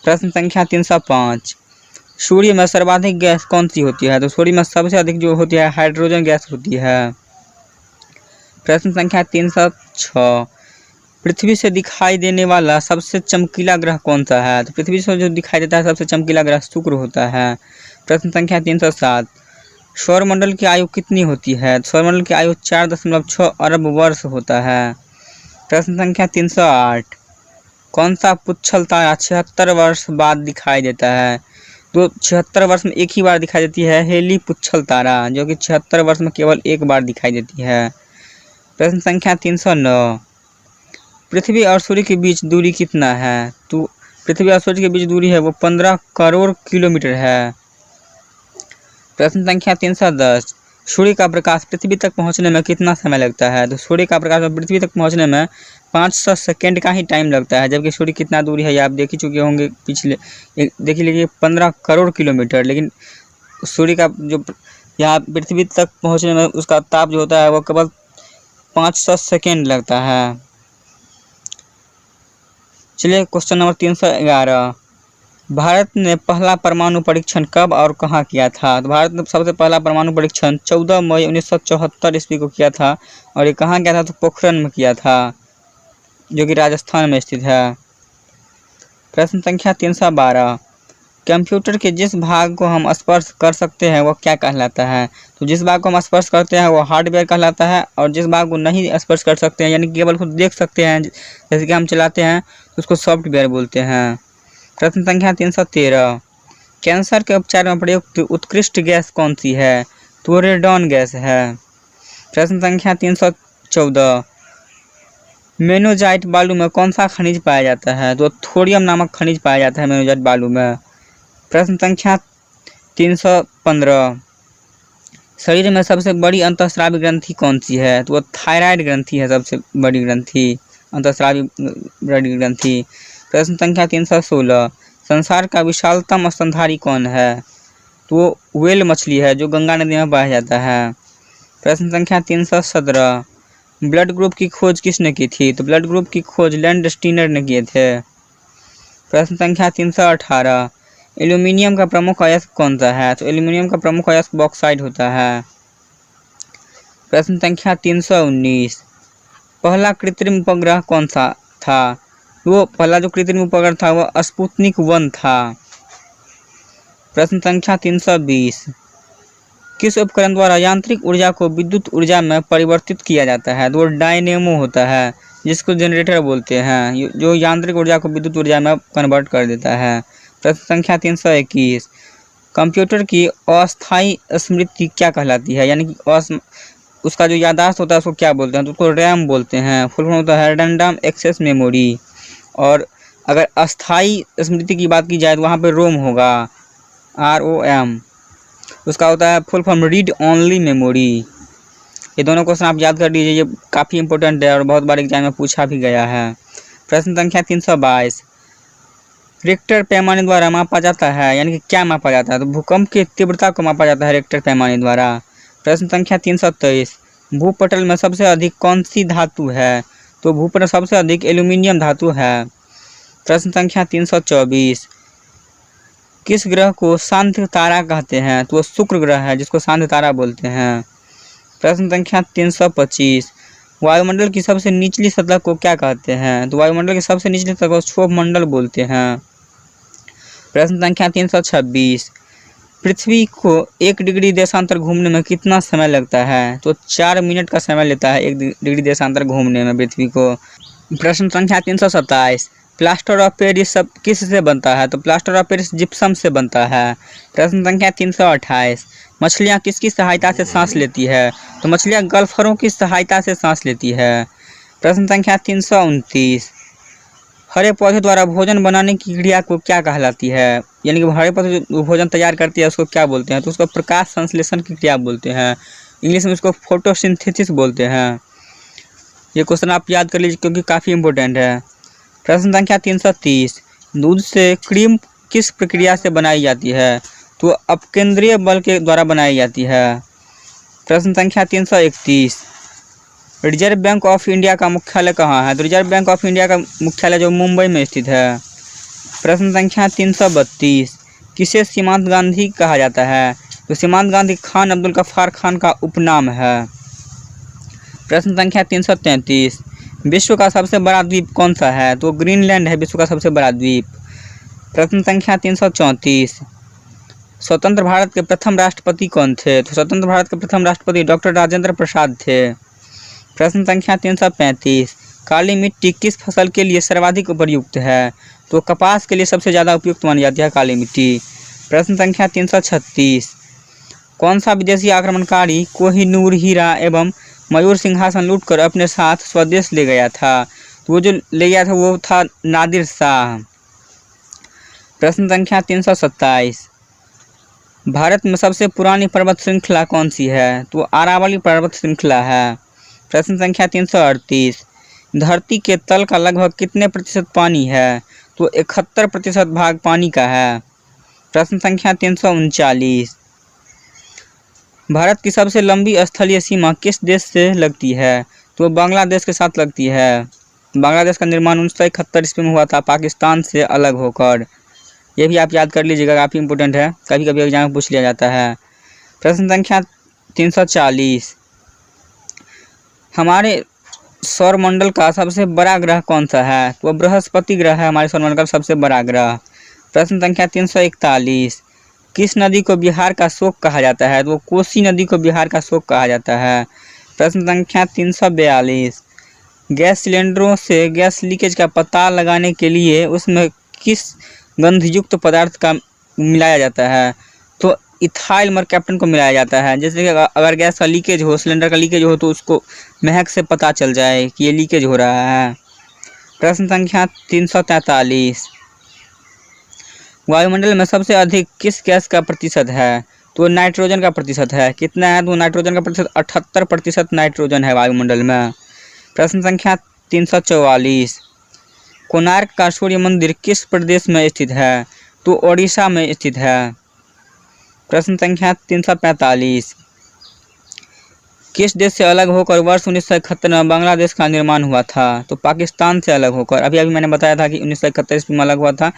प्रश्न संख्या 305। सूर्य में सर्वाधिक गैस कौन सी होती है? तो सूर्य में सबसे अधिक जो होती है हाइड्रोजन गैस होती है। प्रश्न संख्या 306। पृथ्वी से दिखाई देने वाला सबसे चमकीला ग्रह कौन सा है? तो पृथ्वी से जो दिखाई देता है सबसे चमकीला ग्रह शुक्र होता है। प्रश्न संख्या 307। सौरमंडल की आयु कितनी होती है? सौरमंडल की आयु 4.6 अरब वर्ष होता है। प्रश्न संख्या 308। कौन सा पुच्छल तारा 76 वर्ष बाद दिखाई देता है? तो 76 वर्ष में एक ही बार दिखाई देती है हेली पुच्छल तारा, जो कि 76 वर्ष में केवल एक बार दिखाई देती है। प्रश्न संख्या 309। पृथ्वी और सूर्य के बीच दूरी कितना है? तो पृथ्वी और सूर्य के बीच दूरी है वो 15 करोड़ किलोमीटर है। प्रश्न संख्या 310। सूर्य का प्रकाश पृथ्वी तक पहुंचने में कितना समय लगता है? तो सूर्य का प्रकाश पृथ्वी तक पहुंचने में 500 सेकेंड का ही टाइम लगता है, जबकि सूर्य कितना दूरी है ये आप देख ही चुके होंगे पिछले देख लीजिए 15 करोड़ किलोमीटर। लेकिन सूर्य का जो यहाँ पृथ्वी तक पहुंचने में उसका ताप जो होता है वो केवल 500 सेकेंड लगता है। चलिए क्वेश्चन नंबर 311। भारत ने पहला परमाणु परीक्षण कब और कहाँ किया था? तो भारत ने सबसे पहला परमाणु परीक्षण 14 मई 1974 ईस्वी को किया था, और ये कहाँ किया था? तो पोखरण में किया था, जो कि राजस्थान में स्थित है। प्रश्न संख्या 312। कंप्यूटर के जिस भाग को हम स्पर्श कर सकते हैं वह क्या कहलाता है? तो जिस भाग को हम स्पर्श करते हैं वो हार्डवेयर कहलाता है, और जिस भाग को नहीं स्पर्श कर सकते हैं यानी केवल खुद देख सकते हैं जैसे कि हम चलाते हैं तो उसको सॉफ्टवेयर बोलते हैं। प्रश्न संख्या 313। कैंसर के उपचार में प्रयुक्त उत्कृष्ट गैस कौन सी है? तो रेडॉन गैस है। प्रश्न संख्या 314। मेनोजाइट बालू में कौन सा खनिज पाया जाता है? तो थोरियम नामक खनिज पाया जाता है मेनोजाइट बालू में। प्रश्न संख्या 315। शरीर में सबसे बड़ी अंतःस्रावी ग्रंथि कौन सी है? तो वो थायराइड ग्रंथि है, सबसे बड़ी ग्रंथि अंतःस्रावी बड़ी ग्रंथि। प्रश्न संख्या 316। संसार का विशालतम स्तनधारी कौन है? तो वो व्हेल मछली है जो गंगा नदी में पाया जाता है। प्रश्न संख्या 317। ब्लड ग्रुप की खोज किसने की थी? तो ब्लड ग्रुप की खोज लैंडस्टीनर ने किए थे। प्रश्न संख्या 318। एल्यूमिनियम का प्रमुख अयस्क कौन सा है? तो एल्यूमिनियम का प्रमुख अयस्क बॉक्साइट होता है। प्रश्न संख्या 319। पहला कृत्रिम उपग्रह कौन सा था? वो पहला जो कृत्रिम उपग्रह था वो स्पुतनिक 1 था। प्रश्न संख्या 320। किस उपकरण द्वारा यांत्रिक ऊर्जा को विद्युत ऊर्जा में परिवर्तित किया जाता है? तो वो डायनेमो होता है, जिसको जनरेटर बोलते हैं, जो यांत्रिक ऊर्जा को विद्युत ऊर्जा में कन्वर्ट कर देता है। प्रश्न संख्या 321। कंप्यूटर की अस्थायी स्मृति क्या कहलाती है? यानी कि उसका जो याददाश्त होता है उसको क्या बोलते हैं? तो उसको रैम बोलते हैं, फुल फॉर्म होता है रैंडम एक्सेस मेमोरी। और अगर अस्थायी स्मृति की बात की जाए तो वहाँ पे रोम होगा, ROM। उसका होता है full form read only memory. ये दोनों क्वेश्चन आप याद कर लीजिए, ये काफ़ी इंपॉर्टेंट है और बहुत बार एग्जाम में पूछा भी गया है। प्रश्न संख्या 322। रिक्टर पैमाने द्वारा मापा जाता है, यानी कि क्या मापा जाता है? तो भूकंप की तीव्रता को मापा जाता है रिक्टर पैमाने द्वारा। प्रश्न संख्या 323। भूपटल में सबसे अधिक कौन सी धातु है? तो भूपटल सबसे अधिक एल्यूमिनियम धातु है। प्रश्न संख्या 324। किस ग्रह को शांत तारा कहते हैं? तो वो शुक्र ग्रह है, जिसको शांत तारा बोलते हैं। प्रश्न संख्या 325। वायुमंडल की सबसे निचली सतह को क्या कहते हैं? तो वायुमंडल की सबसे निचली सतह को क्षोभ मंडल बोलते हैं। प्रश्न संख्या 326। पृथ्वी को 1 डिग्री देशांतर घूमने में कितना समय लगता है? तो 4 मिनट का समय लेता है 1 डिग्री देशांतर घूमने में पृथ्वी को। प्रश्न संख्या 327। प्लास्टर ऑफ पेरिस सब किस से बनता है? तो प्लास्टर ऑफ पेरिस जिप्सम से बनता है। प्रश्न संख्या 328। मछलियाँ किसकी सहायता से सांस लेती है? तो मछलियाँ गल्फरों की सहायता से सांस लेती है। प्रश्न संख्या 329। हरे पौधे द्वारा भोजन बनाने की क्रिया को क्या कहलाती है? यानी कि हरे पौधे जो भोजन तैयार करती है उसको क्या बोलते हैं? तो उसको प्रकाश संश्लेषण की क्रिया बोलते हैं। इंग्लिश में उसको फोटोसिंथेसिस बोलते हैं। ये क्वेश्चन आप याद कर लीजिए क्योंकि काफ़ी इंपॉर्टेंट है। प्रश्न संख्या 330, दूध से क्रीम किस प्रक्रिया से बनाई जाती है? तो अपकेंद्रीय बल के द्वारा बनाई जाती है। प्रश्न संख्या 331, रिजर्व बैंक ऑफ इंडिया का मुख्यालय कहाँ है? तो रिजर्व बैंक ऑफ इंडिया का मुख्यालय जो मुंबई में स्थित है। प्रश्न संख्या 332, किसे सीमांत गांधी कहा जाता है? तो सीमांत गांधी खान अब्दुल गफ्फार खान का उपनाम है। प्रश्न संख्या 333, विश्व का सबसे बड़ा द्वीप कौन सा है? तो ग्रीनलैंड है विश्व का सबसे बड़ा द्वीप। प्रश्न संख्या 334, स्वतंत्र भारत के प्रथम राष्ट्रपति कौन थे? तो स्वतंत्र भारत के प्रथम राष्ट्रपति डॉक्टर राजेंद्र प्रसाद थे। प्रश्न संख्या 335, काली मिट्टी किस फसल के लिए सर्वाधिक उपयुक्त है? तो कपास के लिए सबसे ज़्यादा उपयुक्त मानी जाती है काली मिट्टी। प्रश्न संख्या 336, कौन सा विदेशी आक्रमणकारी कोहिनूर हीरा एवं मयूर सिंहासन लूटकर अपने साथ स्वदेश ले गया था? तो वो जो ले गया था वो था नादिर शाह। प्रश्न संख्या 327, भारत में सबसे पुरानी पर्वत श्रृंखला कौन सी है? तो अरावली पर्वत श्रृंखला है। प्रश्न संख्या 338, धरती के तल का लगभग कितने प्रतिशत पानी है? तो 71% भाग पानी का है। प्रश्न संख्या 339, भारत की सबसे लंबी स्थलीय सीमा किस देश से लगती है? तो बांग्लादेश के साथ लगती है। बांग्लादेश का निर्माण 1971 ईस्वी में हुआ था पाकिस्तान से अलग होकर। ये भी आप याद कर लीजिएगा, काफ़ी इंपॉर्टेंट है, कभी कभी एग्जाम में पूछ लिया जाता है। प्रश्न संख्या 340, हमारे सौरमंडल का सबसे बड़ा ग्रह कौन सा है? तो बृहस्पति ग्रह है हमारे सौरमंडल का सबसे बड़ा ग्रह। प्रश्न संख्या 341, किस नदी को बिहार का शोक कहा जाता है? तो कोसी नदी को बिहार का शोक कहा जाता है। प्रश्न संख्या 342, गैस सिलेंडरों से गैस लीकेज का पता लगाने के लिए उसमें किस गंधयुक्त पदार्थ का मिलाया जाता है? तो इथाइल मरकैप्टन को मिलाया जाता है। जैसे कि अगर गैस का लीकेज हो, सिलेंडर का लीकेज हो, तो उसको महक से पता चल जाए कि ये लीकेज हो रहा है। प्रश्न संख्या 343, वायुमंडल में सबसे अधिक किस गैस का प्रतिशत है? तो नाइट्रोजन का प्रतिशत है। कितना है? तो नाइट्रोजन का प्रतिशत 78% नाइट्रोजन है वायुमंडल में। प्रश्न संख्या 344, कोणार्क का सूर्य मंदिर किस प्रदेश में स्थित है? तो ओडिशा में स्थित है। प्रश्न संख्या 345, किस देश से अलग होकर वर्ष 1971 में बांग्लादेश का निर्माण हुआ था? तो पाकिस्तान से अलग होकर। अभी मैंने बताया था कि 1971 ईस्वी में अलग हुआ था,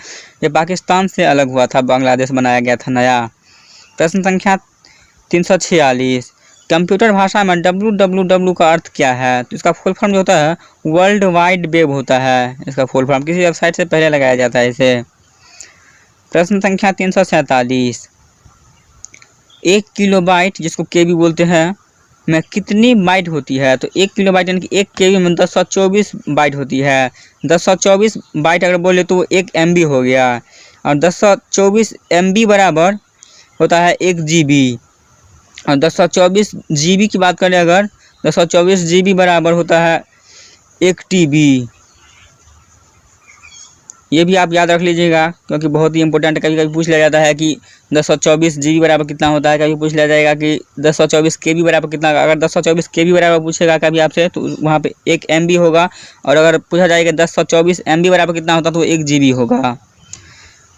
ये पाकिस्तान से अलग हुआ था, बांग्लादेश बनाया गया था नया। प्रश्न संख्या 346, कंप्यूटर भाषा में www का अर्थ क्या है? तो इसका फुल फॉर्म जो होता है वर्ल्ड वाइड वेब होता है। इसका फुल फॉर्म किसी वेबसाइट से पहले लगाया जाता है इसे। प्रश्न संख्या 347, 1 किलोबाइट जिसको केबी बोलते हैं में कितनी बाइट होती है? तो 1 किलोबाइट यानी कि 1 केबी में 1024 बाइट होती है। 1024 बाइट अगर बोले तो वो 1 MB हो गया, और 1024 MB बराबर होता है 1 GB, और 1024 GB की बात करें अगर 1024 GB बराबर होता है 1 TB। ये भी आप याद रख लीजिएगा क्योंकि बहुत ही इंपॉर्टेंट, कभी कभी पूछ लिया जाता है कि 1024 GB बराबर कितना होता है, कभी पूछ लिया जाएगा कि 1024 KB बराबर कितना। अगर 1024 KB बराबर पूछेगा कभी आपसे तो वहाँ पे 1 MB होगा, और अगर पूछा जाएगा 1024 MB बराबर कितना होता तो 1 GB होगा।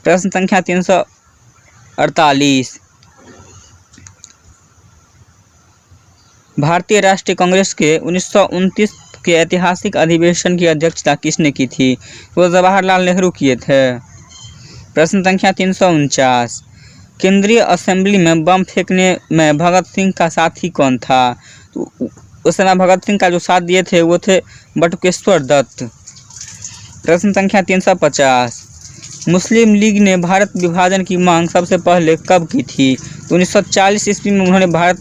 प्रश्न संख्या 348, भारतीय राष्ट्रीय कांग्रेस के 1929 के ऐतिहासिक अधिवेशन की अध्यक्षता किसने की थी? वो जवाहरलाल नेहरू किए थे। प्रश्न संख्या 349, केंद्रीय असेंबली में बम फेंकने में भगत सिंह का साथी कौन था? तो उस समय भगत सिंह का जो साथ दिए थे वो थे बटुकेश्वर दत्त। प्रश्न संख्या 350, मुस्लिम लीग ने भारत विभाजन की मांग सबसे पहले कब की थी? तो 1940 ईस्वी में उन्होंने भारत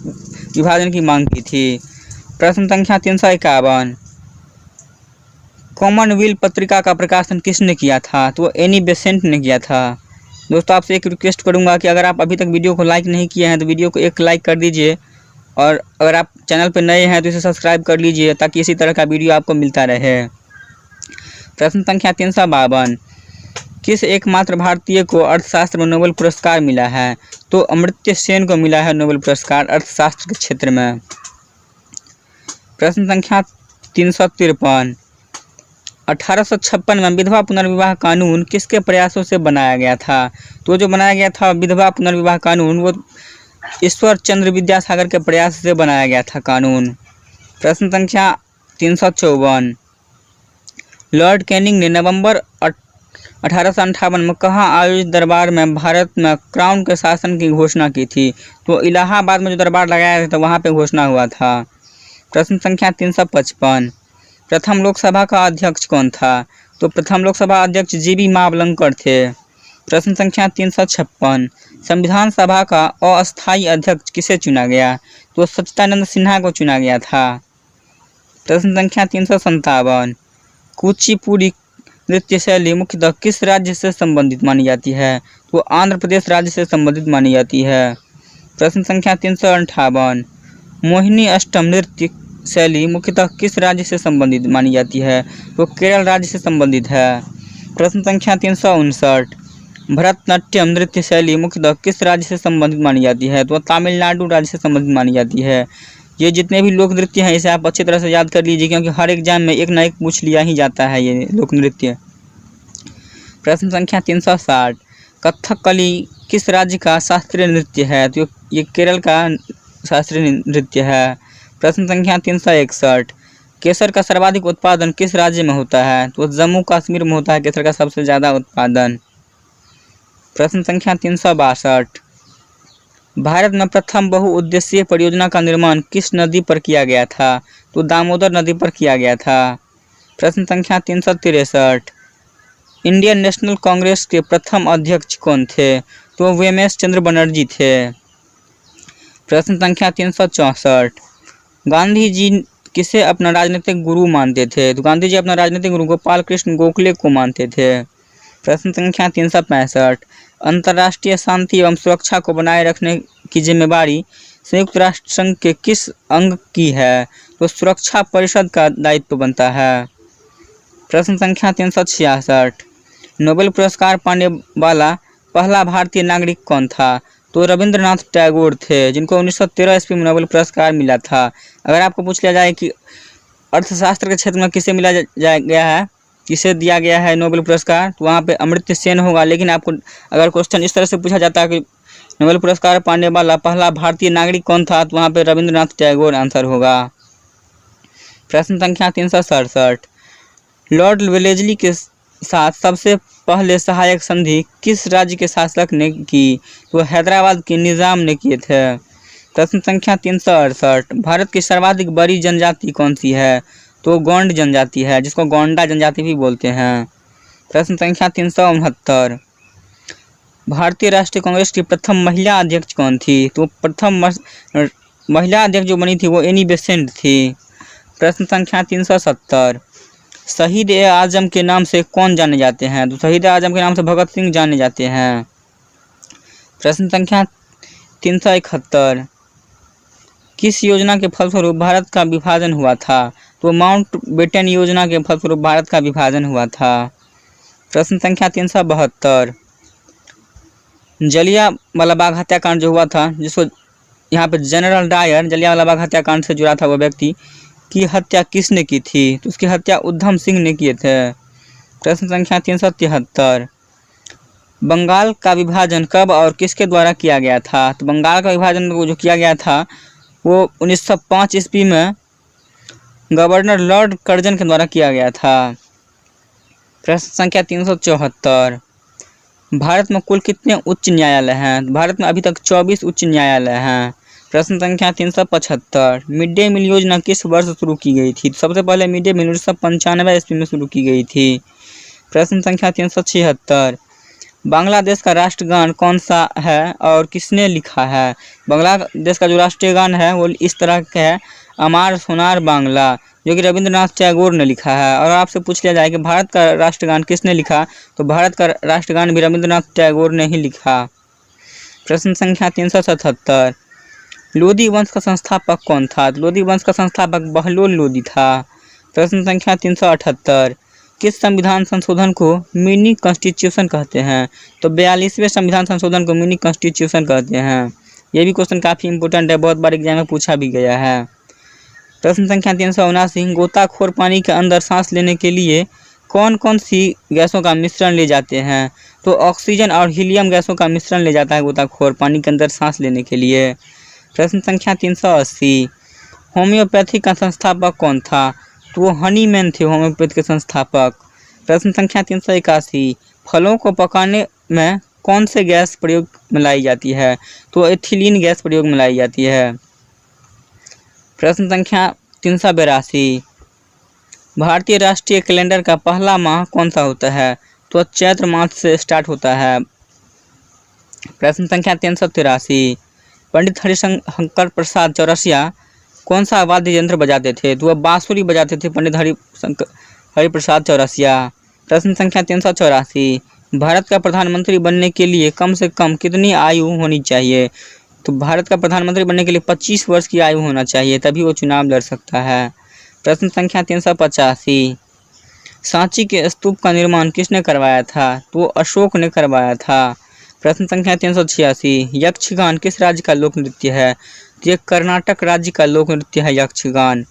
विभाजन की मांग की थी। प्रश्न संख्या 351, कॉमनवेल्थ पत्रिका का प्रकाशन किसने किया था? तो एनी बेसेंट ने किया था। दोस्तों आपसे एक रिक्वेस्ट करूंगा कि अगर आप अभी तक वीडियो को लाइक नहीं किए हैं तो वीडियो को एक लाइक कर दीजिए, और अगर आप चैनल पर नए हैं तो इसे सब्सक्राइब कर लीजिए ताकि इसी तरह का वीडियो आपको मिलता रहे। प्रश्न संख्या 352, किस एकमात्र भारतीय को अर्थशास्त्र में नोबेल पुरस्कार मिला है? तो अमर्त्य सेन को मिला है नोबेल पुरस्कार अर्थशास्त्र के क्षेत्र में। प्रश्न संख्या 353, 1856 में विधवा पुनर्विवाह कानून किसके प्रयासों से बनाया गया था? तो जो बनाया गया था विधवा पुनर्विवाह कानून वो ईश्वर चंद्र विद्यासागर के प्रयास से बनाया गया था कानून। प्रश्न संख्या 354, लॉर्ड कैनिंग ने नवंबर 1858 में कहाँ आयोजित दरबार में भारत में क्राउन के शासन की घोषणा की थी? तो इलाहाबाद में जो दरबार लगाया था वहाँ पे घोषणा हुआ था। प्रश्न संख्या 355, प्रथम लोकसभा का अध्यक्ष कौन था? तो प्रथम लोकसभा अध्यक्ष जीबी मावलंकर थे। प्रश्न संख्या 356, संविधान सभा का अस्थायी अध्यक्ष किसे चुना गया? तो सच्चिदानंद सिन्हा को चुना गया था। प्रश्न संख्या 357, कुचिपुड़ी नृत्य शैली मुख्यतः किस राज्य से संबंधित मानी जाती है? तो आंध्र प्रदेश राज्य से संबंधित मानी जाती है। प्रश्न संख्या 358, मोहिनी अष्टम नृत्य शैली मुख्यतः किस राज्य से संबंधित मानी जाती है? तो केरल राज्य से संबंधित है। प्रश्न संख्या 359, भरतनाट्यम नृत्य शैली मुख्यतः किस राज्य से संबंधित मानी जाती है? तो तमिलनाडु राज्य से संबंधित मानी जाती है। ये जितने भी लोक नृत्य हैं इसे आप अच्छी तरह से याद कर लीजिए, क्योंकि हर एग्जाम में एक ना एक पूछ लिया ही जाता है ये लोक नृत्य। प्रश्न संख्या 360, कथकली किस राज्य का शास्त्रीय नृत्य है? तो ये केरल का शास्त्रीय नृत्य है। प्रश्न संख्या 361, केसर का सर्वाधिक उत्पादन किस राज्य में होता है? तो जम्मू कश्मीर में होता है केसर का सबसे ज़्यादा उत्पादन। प्रश्न संख्या 362, भारत में प्रथम बहुउद्देशीय परियोजना का निर्माण किस नदी पर किया गया था? तो दामोदर नदी पर किया गया था। प्रश्न संख्या 363, इंडियन नेशनल कांग्रेस के प्रथम अध्यक्ष कौन थे? तो वेमेश चंद्र बनर्जी थे। प्रश्न संख्या 364, गांधी जी किसे अपना राजनीतिक गुरु मानते थे? तो गांधी जी अपना राजनीतिक गुरु गोपाल कृष्ण गोखले को मानते थे। प्रश्न संख्या 365, अंतर्राष्ट्रीय शांति एवं सुरक्षा को बनाए रखने की जिम्मेदारी संयुक्त राष्ट्र संघ के किस अंग की है? तो सुरक्षा परिषद का दायित्व बनता है। प्रश्न संख्या 366, नोबेल पुरस्कार पाने वाला पहला भारतीय नागरिक कौन था? तो रविंद्रनाथ टैगोर थे, जिनको 1913 ईस्वी में नोबेल पुरस्कार मिला था। अगर आपको पूछ लिया जाए कि अर्थशास्त्र के क्षेत्र में किसे मिला गया है, किसे दिया गया है नोबेल पुरस्कार, तो वहाँ पे अमर्त्य सेन होगा। लेकिन आपको अगर क्वेश्चन इस तरह से पूछा जाता है कि नोबेल पुरस्कार पाने वाला पहला भारतीय नागरिक कौन था, तो वहाँ पे रविंद्रनाथ टैगोर आंसर होगा। प्रश्न संख्या 367, लॉर्ड वेलेस्ली के साथ सबसे पहले सहायक संधि किस राज्य के शासक ने की? तो हैदराबाद के निज़ाम ने किए थे। प्रश्न संख्या 368, भारत की सर्वाधिक बड़ी जनजाति कौन सी है? तो गोंड जनजाति है, जिसको गोंडा जनजाति भी बोलते हैं। प्रश्न संख्या 369, भारतीय राष्ट्रीय कांग्रेस की प्रथम महिला अध्यक्ष कौन थी? तो प्रथम महिला अध्यक्ष जो बनी थी वो एनी बेसेंट थी। प्रश्न संख्या 370, शहीद ए आजम के नाम से कौन जाने जाते हैं? तो शहीद ए आजम के नाम से भगत सिंह जाने जाते हैं। प्रश्न संख्या 371, किस योजना के फलस्वरूप भारत का विभाजन हुआ था? तो माउंटबेटन योजना के फलस्वरूप भारत का विभाजन हुआ था। प्रश्न संख्या 372, जलियांवाला बाग हत्याकांड जो हुआ था, जिसको यहाँ पे जनरल डायर जलियांवाला बाग हत्याकांड से जुड़ा था, वो व्यक्ति की हत्या किसने की थी? तो उसकी हत्या उधम सिंह ने किए थे। प्रश्न संख्या 373, बंगाल का विभाजन कब और किसके द्वारा किया गया था? तो बंगाल का विभाजन जो किया गया था वो 1905 ईस्वी में गवर्नर लॉर्ड कर्जन के द्वारा किया गया था। प्रश्न संख्या 374, भारत में कुल कितने उच्च न्यायालय हैं? भारत में अभी तक 24 उच्च न्यायालय हैं। प्रश्न संख्या 375, मिड डे मील योजना किस वर्ष शुरू की गई थी? सबसे पहले मिड डे मील 1995 ईस्वी में शुरू की गई थी। प्रश्न संख्या 376, बांग्लादेश का राष्ट्रगान कौन सा है और किसने लिखा है? बांग्लादेश का जो राष्ट्रीय गान है वो इस तरह का है, अमार सोनार बांग्ला, जो कि रविंद्रनाथ टैगोर ने लिखा है। और आपसे पूछ लिया जाए कि भारत का राष्ट्रगान किसने लिखा, तो भारत का राष्ट्रगान भी रविंद्रनाथ टैगोर ने ही लिखा। प्रश्न संख्या 377, लोदी वंश का संस्थापक कौन था? लोदी वंश का संस्थापक बहलोल लोदी था। प्रश्न संख्या 378, किस संविधान संशोधन को मिनी कॉन्स्टिट्यूशन कहते हैं? तो 42वें संविधान संशोधन को मिनी कॉन्स्टिट्यूशन कहते हैं। ये भी क्वेश्चन काफ़ी इंपॉर्टेंट है, बहुत बार एग्जाम में पूछा भी गया है। प्रश्न संख्या 379, गोताखोर पानी के अंदर सांस लेने के लिए कौन कौन सी गैसों का मिश्रण ले जाते हैं? तो ऑक्सीजन और हीलियम गैसों का मिश्रण ले जाता है गोताखोर पानी के अंदर सांस लेने के लिए। प्रश्न संख्या 380, होम्योपैथी का संस्थापक कौन था? तो वो हनीमैन थे होम्योपैथी के संस्थापक। प्रश्न संख्या 381, फलों को पकाने में कौन से गैस प्रयोग में लाई जाती है? तो एथिलीन गैस प्रयोग में लाई जाती है। प्रश्न संख्या 382, भारतीय राष्ट्रीय कैलेंडर का पहला माह कौन सा होता है? तो चैत्र मास से स्टार्ट होता है। प्रश्न संख्या 383, पंडित हरिशंकर प्रसाद चौरसिया कौन सा वाद्य यंत्र बजाते थे? तो वह बांसुरी बजाते थे पंडित हरिप्रसाद चौरसिया। प्रश्न संख्या 384, भारत का प्रधानमंत्री बनने के लिए कम से कम कितनी आयु होनी चाहिए? तो भारत का प्रधानमंत्री बनने के लिए 25 वर्ष की आयु होना चाहिए, तभी वो चुनाव लड़ सकता है। प्रश्न संख्या 385, सांची के स्तूप का निर्माण किसने करवाया था? तो अशोक ने करवाया था। प्रश्न संख्या 386, यक्षगान किस राज्य का लोक नृत्य है? तो ये कर्नाटक राज्य का लोक नृत्य है यक्षगान।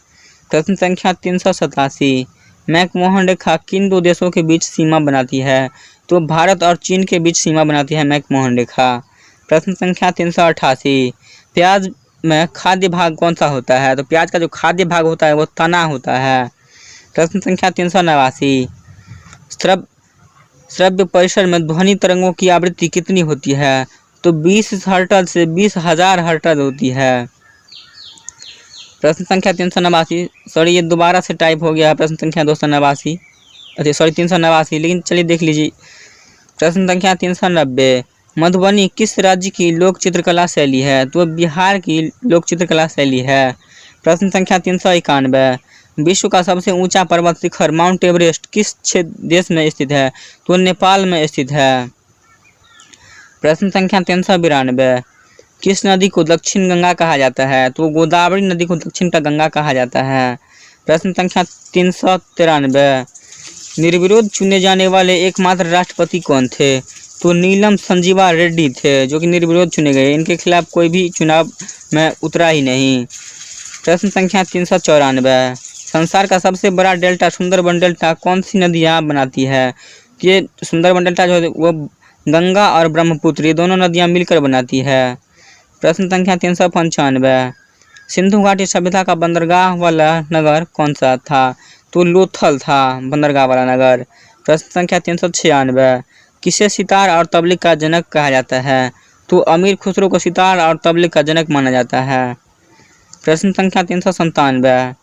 प्रश्न संख्या 387, मैकमोहन रेखा किन दो देशों के बीच सीमा बनाती है? तो भारत और चीन के बीच सीमा बनाती है मैकमोहन रेखा। प्रश्न संख्या 388, प्याज में खाद्य भाग कौन सा होता है? तो प्याज का जो खाद्य भाग होता है वो तना होता है। प्रश्न संख्या 389, श्रव्य परिसर में ध्वनि तरंगों की आवृत्ति कितनी होती है? तो 20 हर्ट्ज से 20,000 हर्ट्ज होती है। प्रश्न संख्या 389, सॉरी ये दोबारा से टाइप हो गया है, प्रश्न संख्या 289, अच्छा सॉरी 389, लेकिन चलिए देख लीजिए। प्रश्न संख्या 390, मधुबनी किस राज्य की लोक चित्रकला शैली है? तो बिहार की लोक चित्रकला शैली है। प्रश्न संख्या 391, विश्व का सबसे ऊंचा पर्वत शिखर माउंट एवरेस्ट किस देश में स्थित है? तो नेपाल में स्थित है। प्रश्न संख्या 392, किस नदी को दक्षिण गंगा कहा जाता है? तो गोदावरी नदी को दक्षिण का गंगा कहा जाता है। प्रश्न संख्या 393, निर्विरोध चुने जाने वाले एकमात्र राष्ट्रपति कौन थे? तो नीलम संजीवा रेड्डी थे, जो कि निर्विरोध चुने गए, इनके खिलाफ कोई भी चुनाव में उतरा ही नहीं। प्रश्न संख्या 394, संसार का सबसे बड़ा डेल्टा सुंदरबन डेल्टा कौन सी नदियाँ बनाती है? ये सुंदरबन डेल्टा जो है वो गंगा और ब्रह्मपुत्र ये दोनों नदियाँ मिलकर बनाती है। प्रश्न संख्या 395, सिंधु घाटी सभ्यता का बंदरगाह वाला नगर कौन सा था? तो लोथल था बंदरगाह वाला नगर। प्रश्न संख्या 396, किसे सितार और तबलीग का जनक कहा जाता है? तो अमीर खुसरो को सितार और तबलीग का जनक माना जाता है। प्रश्न संख्या 397,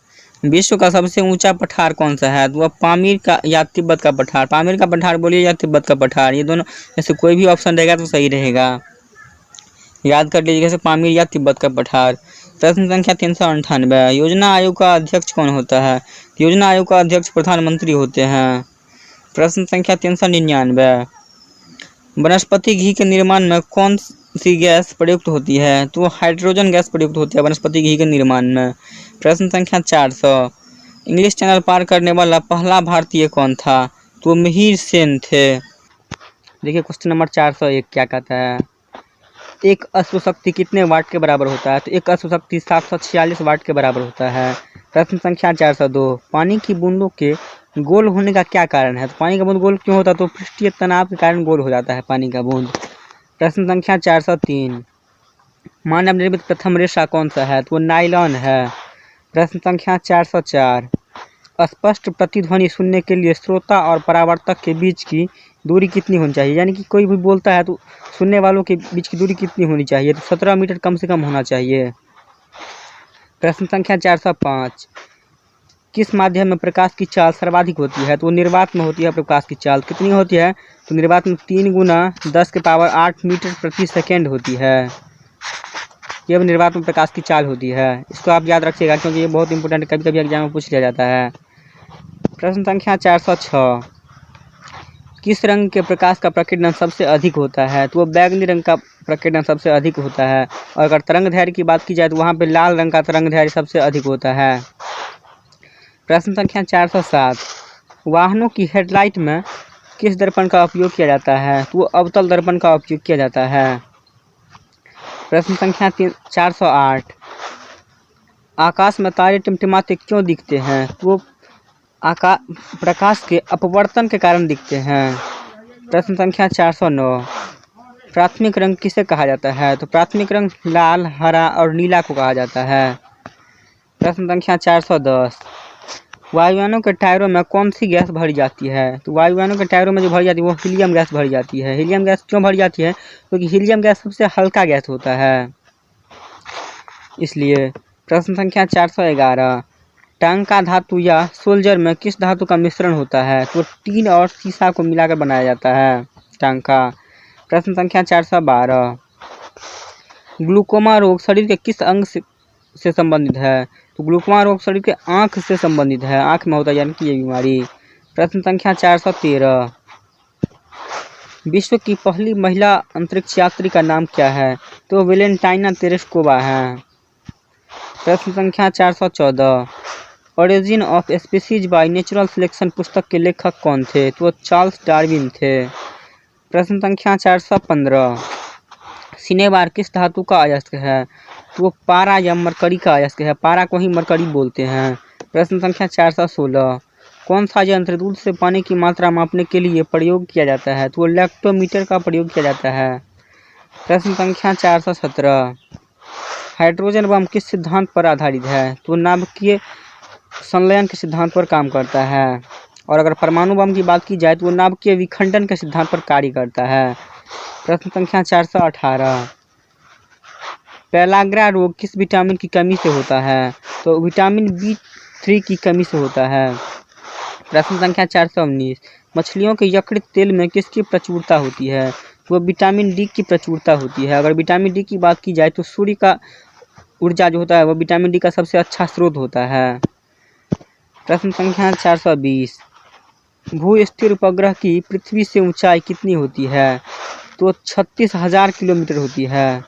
विश्व का सबसे ऊंचा पठार कौन सा है? तो वह पामीर का या तिब्बत का पठार, पामीर का पठार बोलिए या तिब्बत का पठार, ये दोनों ऐसे कोई भी ऑप्शन रहेगा तो सही रहेगा, याद कर लीजिए, जैसे पामीर या तिब्बत का पठार। प्रश्न संख्या 398, योजना आयोग का अध्यक्ष कौन होता है? योजना आयोग का अध्यक्ष प्रधानमंत्री होते हैं। प्रश्न संख्या 399, वनस्पति घी के निर्माण में कौन सी गैस प्रयुक्त होती है? तो हाइड्रोजन गैस प्रयुक्त होती है वनस्पति घी के निर्माण में। प्रश्न संख्या 400, इंग्लिश चैनल पार करने वाला पहला भारतीय कौन था? तो मिहिर सेन थे। देखिए क्वेश्चन नंबर 401 क्या कहता है, एक अश्वशक्ति कितने वाट के बराबर होता है? तो एक अश्वशक्ति 746 वाट के बराबर होता है। प्रश्न संख्या 402, पानी की बूंदों के गोल होने का क्या कारण है? तो पानी का बूंद गोल क्यों होता है? तो पृष्ठीय तनाव के कारण गोल हो जाता है पानी का बूंद। प्रश्न संख्या 403, मानव निर्मित प्रथम रेशा कौन सा है? तो वो नायलॉन है। प्रश्न संख्या 404, स्पष्ट प्रतिध्वनि सुनने के लिए श्रोता और परावर्तक के बीच की दूरी कितनी होनी चाहिए? यानी कि कोई भी बोलता है तो सुनने वालों के बीच की दूरी कितनी होनी चाहिए? तो 17 मीटर कम से कम होना चाहिए। प्रश्न संख्या 405, किस माध्यम में प्रकाश की चाल सर्वाधिक होती है? तो वो निर्वात में होती है प्रकाश की चाल। कितनी होती है? तो निर्वात में 3 × 10⁸ मीटर प्रति सेकेंड होती है। यह निर्वात में प्रकाश की चाल होती है। इसको आप याद रखिएगा क्योंकि ये बहुत इंपॉर्टेंट, कभी कभी एग्जाम में पूछ लिया जाता है। प्रश्न संख्या 406, किस रंग के प्रकाश का प्रकीर्णन सबसे अधिक होता है? तो वो बैगनी रंग का प्रकीर्णन सबसे अधिक होता है। और अगर तरंग दैर्घ्य की बात की जाए तो वहाँ पे लाल रंग का तरंग दैर्घ्य सबसे अधिक होता है। प्रश्न संख्या 407, वाहनों की हेडलाइट में किस दर्पण का उपयोग किया जाता है? तो वो अवतल दर्पण का उपयोग किया जाता है। प्रश्न संख्या 408। आकाश में तारे टिमटिमाते क्यों दिखते हैं? तो वो प्रकाश के अपवर्तन के कारण दिखते हैं। प्रश्न संख्या 409। प्राथमिक रंग किसे कहा जाता है? तो प्राथमिक रंग लाल, हरा और नीला को कहा जाता है। प्रश्न संख्या 410। वायुयानों के टायरों में कौन सी गैस भरी जाती है? तो वायुयानों के टायरों में जो भरी जाती है वो हीलियम गैस भरी जाती है। हीलियम गैस क्यों भरी जाती है? क्योंकि हीलियम गैस सबसे हल्का गैस होता है, इसलिए। प्रश्न संख्या 411। टांका धातु या सोल्जर में किस धातु का मिश्रण होता है? तो टीन और सीसा को मिलाकर बनाया जाता है टांका। प्रश्न संख्या 412। ग्लूकोमा रोग शरीर के किस अंग से संबंधित है? तो ग्लूकोमा रोग शरीर के आँख से संबंधित है, आँख में होता है यानी कि ये बीमारी। प्रश्न संख्या 413। विश्व की पहली महिला अंतरिक्ष यात्री का नाम क्या है? तो वेलेंटाइना तेरेस्कोवा है। प्रश्न संख्या 414। Origin of species by natural selection पुस्तक के लेखक कौन थे? तो चार्ल्स डार्विन थे। प्रश्न संख्या 415। सिनेबार किस धातु का अयस्क है? तो वो पारा या मरकरी का अयस्क है, पारा को ही मरकरी बोलते हैं। प्रश्न संख्या 416। कौन सा यंत्र दूध से पानी की मात्रा मापने के लिए प्रयोग किया जाता है? तो वो लैक्टोमीटर का प्रयोग किया जाता है। प्रश्न संख्या 417। हाइड्रोजन बम किस सिद्धांत पर आधारित है? तो नाभिकीय संलयन के सिद्धांत पर काम करता है। और अगर परमाणु बम की बात की जाए तो वो नाभिकीय विखंडन के सिद्धांत पर कार्य करता है। प्रश्न संख्या 418। पेलाग्रा रोग किस विटामिन की कमी से होता है? तो विटामिन B3 की कमी से होता है। प्रश्न संख्या 419। मछलियों के यकृत तेल में किसकी प्रचुरता होती है? तो विटामिन D की प्रचुरता होती है। अगर विटामिन D की बात की जाए तो सूर्य का ऊर्जा जो होता है वो विटामिन D का सबसे अच्छा स्रोत होता है। प्रश्न संख्या 420। भू स्थिर उपग्रह की पृथ्वी से ऊंचाई कितनी होती है? तो 36,000 किलोमीटर होती है।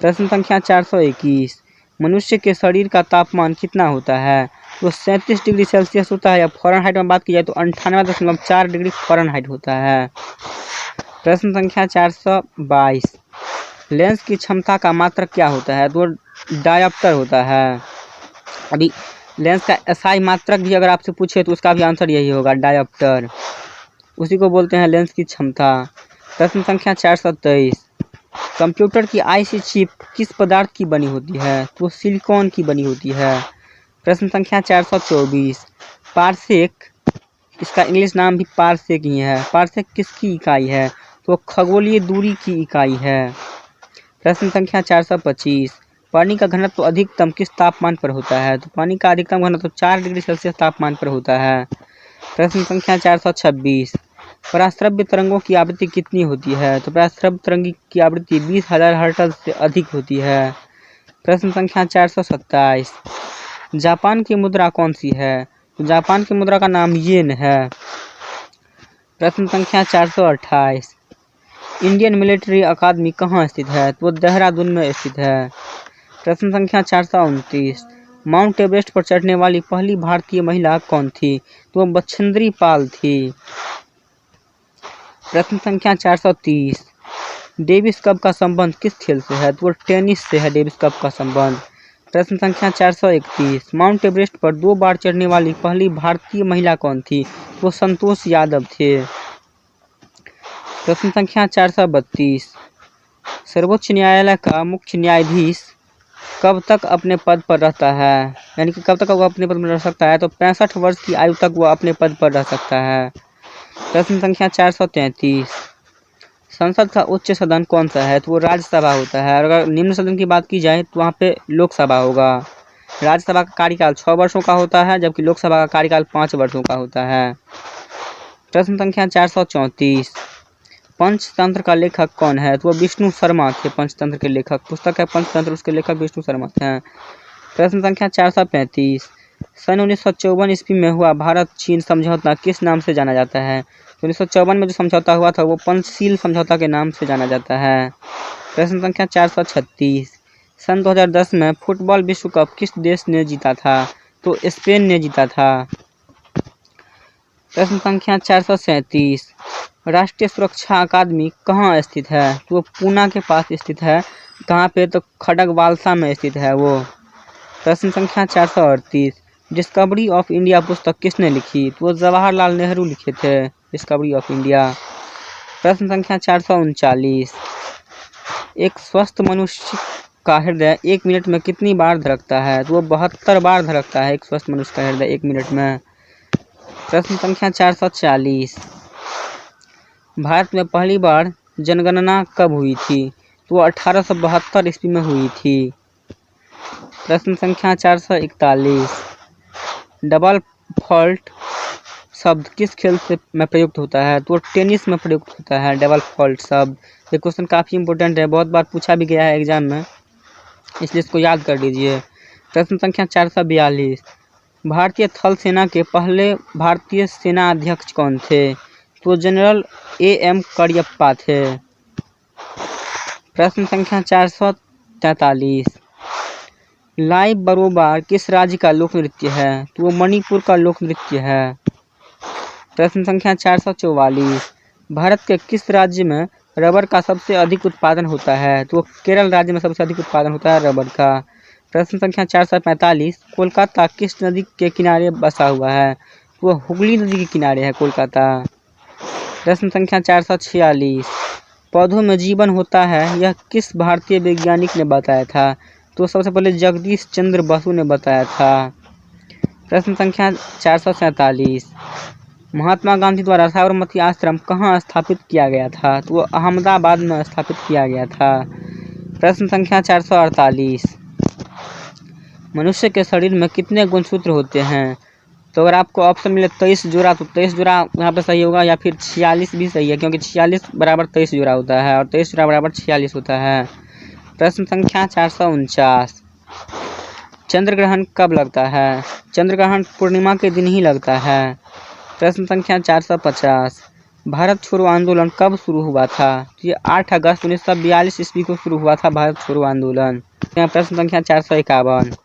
प्रश्न संख्या 421। मनुष्य के शरीर का तापमान कितना होता है? तो 37 डिग्री सेल्सियस होता है। या फ़ारेनहाइट में बात की जाए तो 98.4 डिग्री फ़ारेनहाइट होता है। प्रश्न संख्या 422। लेंस की क्षमता का मात्रक क्या होता है? तो डायोप्टर होता है। अभी लेंस का एसआई मात्रक भी अगर आपसे पूछे तो उसका भी आंसर यही होगा, डायोप्टर। उसी को बोलते हैं लेंस की क्षमता। प्रश्न संख्या 423। कंप्यूटर की आईसी चिप किस पदार्थ की बनी होती है? तो सिलिकॉन की बनी होती है। प्रश्न संख्या 424। पारसेक, इसका इंग्लिश नाम भी पारसेक ही है। पारसेक किसकी इकाई है? तो खगोलीय दूरी की इकाई है। प्रश्न संख्या 425। पानी का घनत्व अधिकतम किस तापमान पर होता है? तो पानी का अधिकतम घनत्व 4 डिग्री सेल्सियस तापमान पर होता है। प्रश्न संख्या 426। पराश्रव्य तरंगों की आवृत्ति कितनी होती है? तो पराश्रव्य तरंग की आवृत्ति 20,000 हर्ट्ज से अधिक होती है। प्रश्न संख्या 427। जापान की मुद्रा कौन सी है? तो जापान की मुद्रा का नाम येन है। प्रश्न संख्या 428। इंडियन मिलिट्री अकादमी कहाँ स्थित है? तो देहरादून में स्थित है। प्रश्न संख्या 429। माउंट एवरेस्ट पर चढ़ने वाली पहली भारतीय महिला कौन थी? तो बछेंद्री पाल थी। प्रश्न संख्या 430। डेविस कप का संबंध किस खेल से है? तो टेनिस से है डेविस कप का संबंध। प्रश्न संख्या 431। माउंट एवरेस्ट पर 2 बार चढ़ने वाली पहली भारतीय महिला कौन थी? वो संतोष यादव थे। प्रश्न संख्या 432। सर्वोच्च न्यायालय का मुख्य न्यायाधीश कब तक अपने पद पर रहता है? यानी कि कब तक वो अपने पद पर रह सकता है? तो 65 वर्ष की आयु तक वो अपने पद पर रह सकता है। प्रश्न संख्या 433। संसद का उच्च सदन कौन सा है? तो वो राज्यसभा होता है। और अगर निम्न सदन की बात की जाए तो वहाँ पे लोकसभा होगा। राज्यसभा का कार्यकाल 6 वर्षों का होता है, जबकि लोकसभा का कार्यकाल 5 वर्षों का होता है। प्रश्न संख्या 434। पंचतंत्र का लेखक कौन है? तो वो विष्णु शर्मा थे पंचतंत्र के लेखक। पुस्तक है पंचतंत्र, उसके लेखक विष्णु शर्मा थे। प्रश्न संख्या 435। सन 1954 ईस्वी में हुआ भारत चीन समझौता किस नाम से जाना जाता है? 1954 में जो समझौता हुआ था वो पंचशील समझौता के नाम से जाना जाता है। प्रश्न संख्या 436। सन 2010 में फुटबॉल विश्व कप किस देश ने जीता था? तो स्पेन ने जीता था। प्रश्न संख्या 437, राष्ट्रीय सुरक्षा अकादमी कहाँ स्थित है? तो वो पूना के पास स्थित है। कहाँ पे? तो खड़गवालसा में स्थित है वो। प्रश्न संख्या 438, डिस्कवरी ऑफ इंडिया पुस्तक किसने लिखी? तो वो जवाहरलाल नेहरू लिखे थे डिस्कवरी ऑफ इंडिया। प्रश्न संख्या 439, एक स्वस्थ मनुष्य का हृदय 1 मिनट में कितनी बार धड़कता है? तो वो 72 बार धड़कता है एक स्वस्थ मनुष्य का हृदय 1 मिनट में। प्रश्न संख्या 440, भारत में पहली बार जनगणना कब हुई थी? तो वो 1872 ईस्वी में हुई थी। प्रश्न संख्या 441, डबल फॉल्ट शब्द किस खेल से में प्रयुक्त होता है? तो टेनिस में प्रयुक्त होता है डबल फॉल्ट शब्द। ये क्वेश्चन काफ़ी इंपॉर्टेंट है, बहुत बार पूछा भी गया है एग्जाम में, इसलिए इसको याद कर लीजिए। प्रश्न संख्या 442, भारतीय थल सेना के पहले भारतीय सेना अध्यक्ष कौन थे? तो जनरल A.M. करियप्पा थे। प्रश्न संख्या 443, लाइव बरोबर किस राज्य का लोक नृत्य है? तो वो मणिपुर का लोक नृत्य है। प्रश्न संख्या 444, भारत के किस राज्य में रबर का सबसे अधिक उत्पादन होता है? तो वो केरल राज्य में सबसे अधिक उत्पादन होता है रबर का। प्रश्न संख्या 445, कोलकाता किस नदी के किनारे बसा हुआ है? तो वो हुगली नदी के किनारे है कोलकाता। प्रश्न संख्या 446, पौधों में जीवन होता है यह किस भारतीय वैज्ञानिक ने बताया था? तो सबसे पहले जगदीश चंद्र बसु ने बताया था। प्रश्न संख्या 447, महात्मा गांधी द्वारा साबरमती आश्रम कहाँ स्थापित किया गया था? तो वो अहमदाबाद में स्थापित किया गया था। प्रश्न संख्या 448, मनुष्य के शरीर में कितने गुणसूत्र होते हैं? तो अगर आपको ऑप्शन मिले 23 जोड़ा तो 23 जोड़ा यहाँ पे सही होगा, या फिर 46 भी सही है, क्योंकि 46 बराबर 23 जोड़ा होता है और 23 जोड़ा बराबर 46 होता है। प्रश्न संख्या 449, चंद्र ग्रहण कब लगता है? चंद्र ग्रहण पूर्णिमा के दिन ही लगता है। प्रश्न संख्या 450, भारत छोड़ो आंदोलन कब शुरू हुआ था? तो ये 8 अगस्त 1942 ईस्वी को शुरू हुआ था भारत छोड़ो आंदोलन। प्रश्न संख्या 451,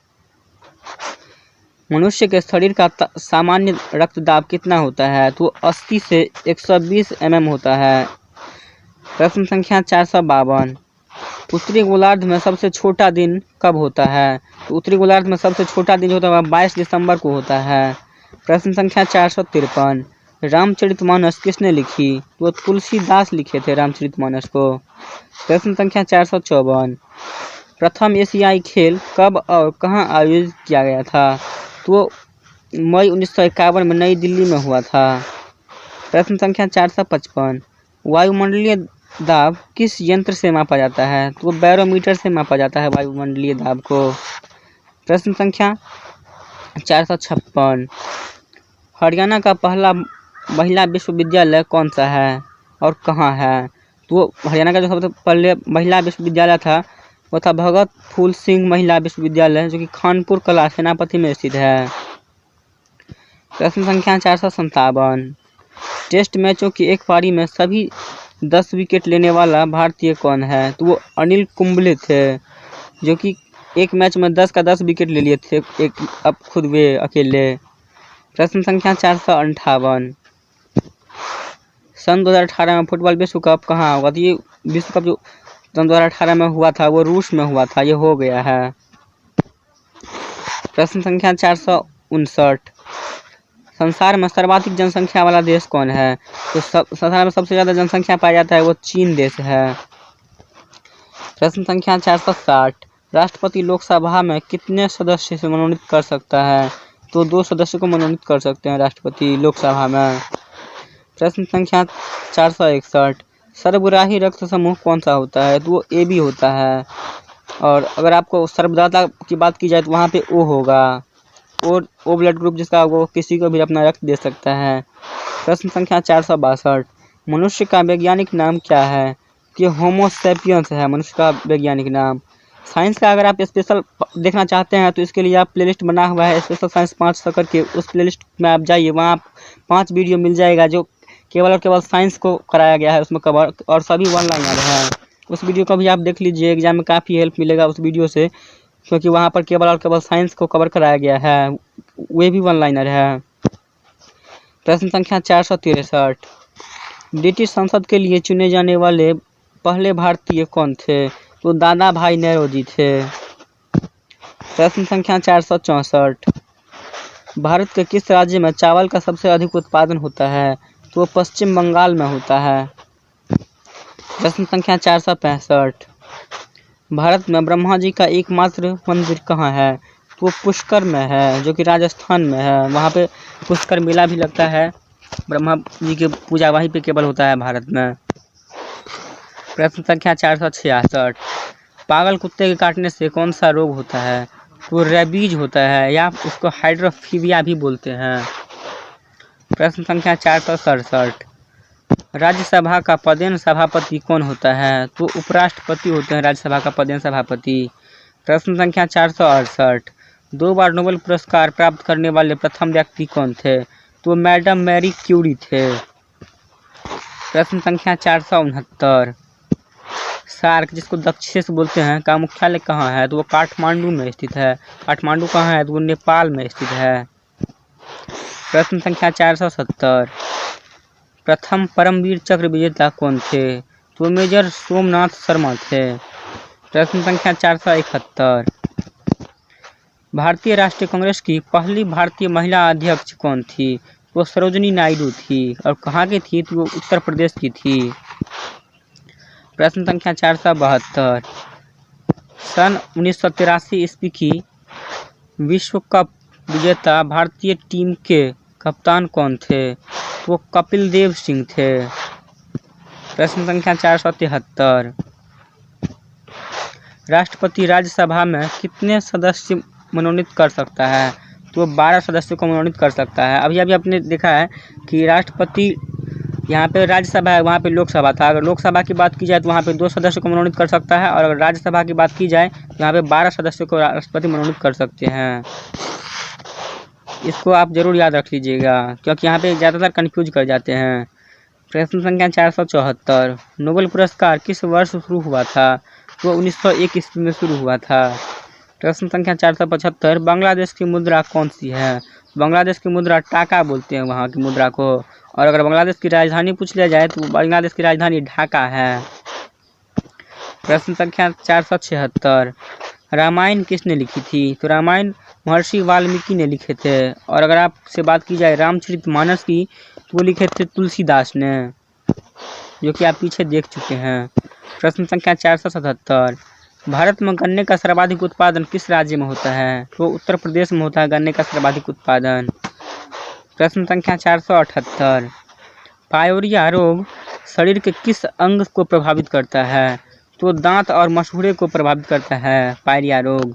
मनुष्य के शरीर का सामान्य रक्तदाब कितना होता है? तो 80 से 120 mm होता है। प्रश्न संख्या 452, उत्तरी गोलार्ध में सबसे छोटा दिन कब होता है? तो उत्तरी गोलार्ध में सबसे छोटा दिन होता है 22 दिसंबर को होता है। प्रश्न संख्या 453, रामचरितमानस किसने लिखी? तो तुलसीदास लिखे थे रामचरितमानस को। प्रश्न संख्या 454, प्रथम एशियाई खेल कब और कहाँ आयोजित किया गया था? तो मई 1951 में नई दिल्ली में हुआ था। प्रश्न संख्या 455, वायुमंडलीय दाब किस यंत्र से मापा जाता है? तो बैरोमीटर से मापा जाता है वायुमंडलीय दाब को। प्रश्न संख्या 456, हरियाणा का पहला महिला विश्वविद्यालय कौन सा है और कहाँ है? तो हरियाणा का जो सबसे पहले महिला विश्वविद्यालय था वो था भगत फूल सिंह महिला विश्वविद्यालय, जो कि खानपुर कला सेनापति में स्थित है। प्रश्न संख्या 457, टेस्ट मैचों की एक पारी में सभी 10 विकेट लेने वाला भारतीय कौन है? तो वो अनिल कुंबले थे, जो कि एक मैच में 10 का 10 विकेट ले लिए थे एक अब खुद वे अकेले। प्रश्न संख्या 458, सन 2018 में फुटबॉल विश्व कप कहाँ होगा? तो ये विश्व कप जो सन 2018 में हुआ था वो रूस में हुआ था, ये हो गया है। प्रश्न संख्या 459, संसार में सर्वाधिक जनसंख्या वाला देश कौन है? तो संसार में सबसे ज़्यादा जनसंख्या पाया जाता है वो चीन देश है। प्रश्न संख्या 460, राष्ट्रपति लोकसभा में कितने सदस्य से मनोनीत कर सकता है? तो 2 सदस्य को मनोनीत कर सकते हैं राष्ट्रपति लोकसभा में। प्रश्न संख्या 461, सर्वग्राही रक्त समूह कौन सा होता है? तो वो AB होता है। और अगर आपको सर्वदाता की बात की जाए तो वहाँ पे O होगा, और O ब्लड ग्रुप जिसका वो किसी को भी अपना रक्त दे सकता है। प्रश्न संख्या 462, मनुष्य का वैज्ञानिक नाम क्या है? कि होमो सैपियंस है मनुष्य का वैज्ञानिक नाम। साइंस का अगर आप स्पेशल देखना चाहते हैं तो इसके लिए आप प्लेलिस्ट बना हुआ है स्पेशल साइंस 500 करके, उस प्लेलिस्ट में आप जाइए, वहाँ आप 5 वीडियो मिल जाएगा जो केवल और केवल साइंस को कराया गया है उसमें कवर, और सभी वन लाइनर है। उस वीडियो को भी आप देख लीजिए, एग्जाम में काफ़ी हेल्प मिलेगा उस वीडियो से, क्योंकि वहाँ पर केवल और केवल साइंस को कवर कराया गया है, वे भी वन लाइनर है। प्रश्न संख्या 463, ब्रिटिश संसद के लिए चुने जाने वाले पहले भारतीय कौन थे? तो दादा भाई नौरोजी थे। प्रश्न संख्या 464, भारत के किस राज्य में चावल का सबसे अधिक उत्पादन होता है? तो पश्चिम बंगाल में होता है। प्रश्न संख्या 465, भारत में ब्रह्मा जी का एकमात्र मंदिर कहाँ है? तो पुष्कर में है, जो कि राजस्थान में है। वहाँ पे पुष्कर मेला भी लगता है। ब्रह्मा जी की पूजा वहीं पे केवल होता है भारत में। प्रश्न संख्या 466, पागल कुत्ते के काटने से कौन सा रोग होता है? तो रेबीज होता है, या उसको हाइड्रोफीविया भी बोलते हैं। प्रश्न संख्या 467, राज्यसभा का पदेन सभापति कौन होता है? तो उपराष्ट्रपति होते हैं राज्यसभा का पदेन सभापति। प्रश्न संख्या 468, 2 बार नोबेल पुरस्कार प्राप्त करने वाले प्रथम व्यक्ति कौन थे? तो मैडम मैरी क्यूरी थे। प्रश्न संख्या 469, सार्क, जिसको दक्षिण बोलते हैं, का मुख्यालय कहाँ है? तो वो काठमांडू में स्थित है। काठमांडू कहाँ है? तो वो नेपाल में स्थित है। प्रश्न संख्या 470, प्रथम परमवीर चक्र विजेता कौन थे? तो मेजर सोमनाथ शर्मा थे। प्रश्न संख्या 471, भारतीय राष्ट्रीय कांग्रेस की पहली भारतीय महिला अध्यक्ष कौन थी? वो सरोजिनी नायडू थी। और कहाँ की थी? तो वो उत्तर प्रदेश की थी। प्रश्न संख्या 472, सन 1983 ईस्वी की विश्व कप विजेता भारतीय टीम के कप्तान कौन थे? वो कपिल देव सिंह थे। प्रश्न संख्या 473, राष्ट्रपति राज्यसभा में कितने सदस्य मनोनीत कर सकता है? तो 12 सदस्यों को मनोनीत कर सकता है। अभी आपने देखा है कि राष्ट्रपति यहाँ पे राज्यसभा है, वहाँ पे लोकसभा था। अगर लोकसभा की बात की जाए तो वहाँ पे 2 सदस्यों को मनोनीत कर सकता है, और अगर राज्यसभा की बात की जाए तो यहाँ पे 12 सदस्यों को राष्ट्रपति मनोनीत कर सकते हैं। इसको आप जरूर याद रख लीजिएगा, क्योंकि यहाँ पे ज़्यादातर कन्फ्यूज कर जाते हैं। प्रश्न संख्या 474, नोबेल पुरस्कार किस वर्ष शुरू हुआ था? तो 1901 ईस्वी में शुरू हुआ था। प्रश्न संख्या 475, बांग्लादेश की मुद्रा कौन सी है? बांग्लादेश की मुद्रा टाका बोलते हैं वहाँ की मुद्रा को। और अगर बांग्लादेश की राजधानी पूछ लिया जाए तो बांग्लादेश की राजधानी ढाका है। प्रश्न संख्या 476, रामायण किसने लिखी थी? तो रामायण महर्षि वाल्मीकि ने लिखे थे। और अगर आपसे बात की जाए रामचरितमानस की, तो वो लिखे थे तुलसीदास ने, जो कि आप पीछे देख चुके हैं। प्रश्न संख्या 477, भारत में गन्ने का सर्वाधिक उत्पादन किस राज्य में होता है? तो उत्तर प्रदेश में होता है गन्ने का सर्वाधिक उत्पादन। प्रश्न संख्या 478, पायोरिया रोग शरीर के किस अंग को प्रभावित करता है? तो दांत और मसूड़े को प्रभावित करता है पायरिया रोग।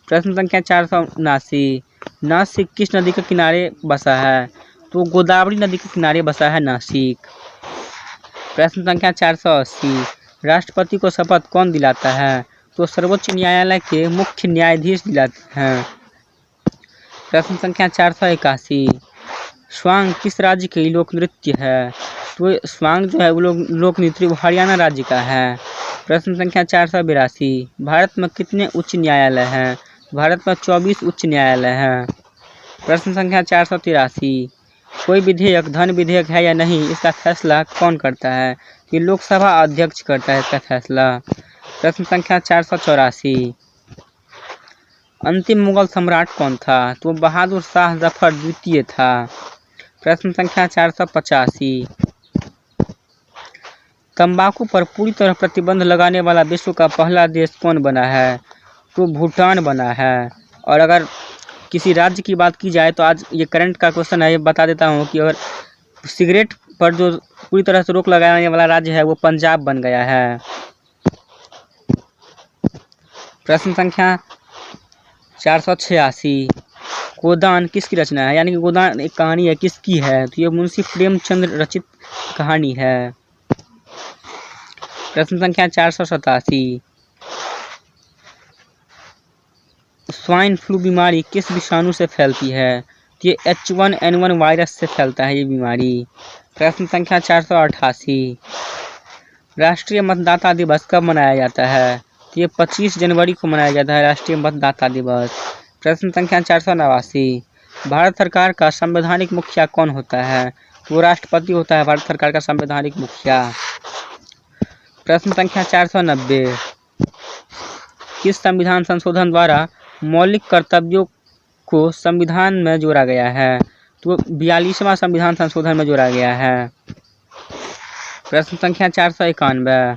प्रश्न संख्या 479, नासिक किस नदी के किनारे बसा है? तो गोदावरी नदी के किनारे बसा है नासिक। प्रश्न संख्या 480, राष्ट्रपति को शपथ कौन दिलाता है? तो सर्वोच्च न्यायालय के मुख्य न्यायाधीश दिलाते हैं। प्रश्न संख्या 481, स्वांग किस राज्य की लोक नृत्य है? तो स्वांग जो है वो लोक नृत्य वो हरियाणा राज्य का है। प्रश्न संख्या 482, भारत में कितने उच्च न्यायालय हैं? भारत में 24 उच्च न्यायालय हैं। प्रश्न संख्या 483, कोई विधेयक धन विधेयक है या नहीं, इसका फैसला कौन करता है? ये लोकसभा अध्यक्ष करता है इसका फैसला। प्रश्न संख्या 484, अंतिम मुगल सम्राट कौन था? तो बहादुर शाह जफर द्वितीय था। प्रश्न संख्या 485, तंबाकू पर पूरी तरह प्रतिबंध लगाने वाला विश्व का पहला देश कौन बना है? तो भूटान बना है। और अगर किसी राज्य की बात की जाए तो आज ये करंट का क्वेश्चन है, ये बता देता हूँ कि अगर सिगरेट पर जो पूरी तरह से रोक लगाने वाला राज्य है वो पंजाब बन गया है। प्रश्न संख्या 486, गोदान किसकी रचना है? यानी कि गोदान एक कहानी है, किसकी है? तो ये मुंशी प्रेमचंद रचित कहानी है। प्रश्न संख्या 487, स्वाइन फ्लू बीमारी किस विषाणु से फैलती है? तो ये H1N1 वायरस से फैलता है ये बीमारी। प्रश्न संख्या 488, राष्ट्रीय मतदाता दिवस कब मनाया जाता है? तो ये 25 जनवरी को मनाया जाता है राष्ट्रीय मतदाता दिवस। प्रश्न संख्या 489, भारत सरकार का संवैधानिक मुखिया कौन होता है? वो राष्ट्रपति होता है भारत सरकार का संवैधानिक मुखिया। प्रश्न संख्या 490, किस संविधान संशोधन द्वारा मौलिक कर्तव्यों को संविधान में जोड़ा गया है? तो 42वां संविधान संशोधन में जोड़ा गया है। प्रश्न संख्या 491,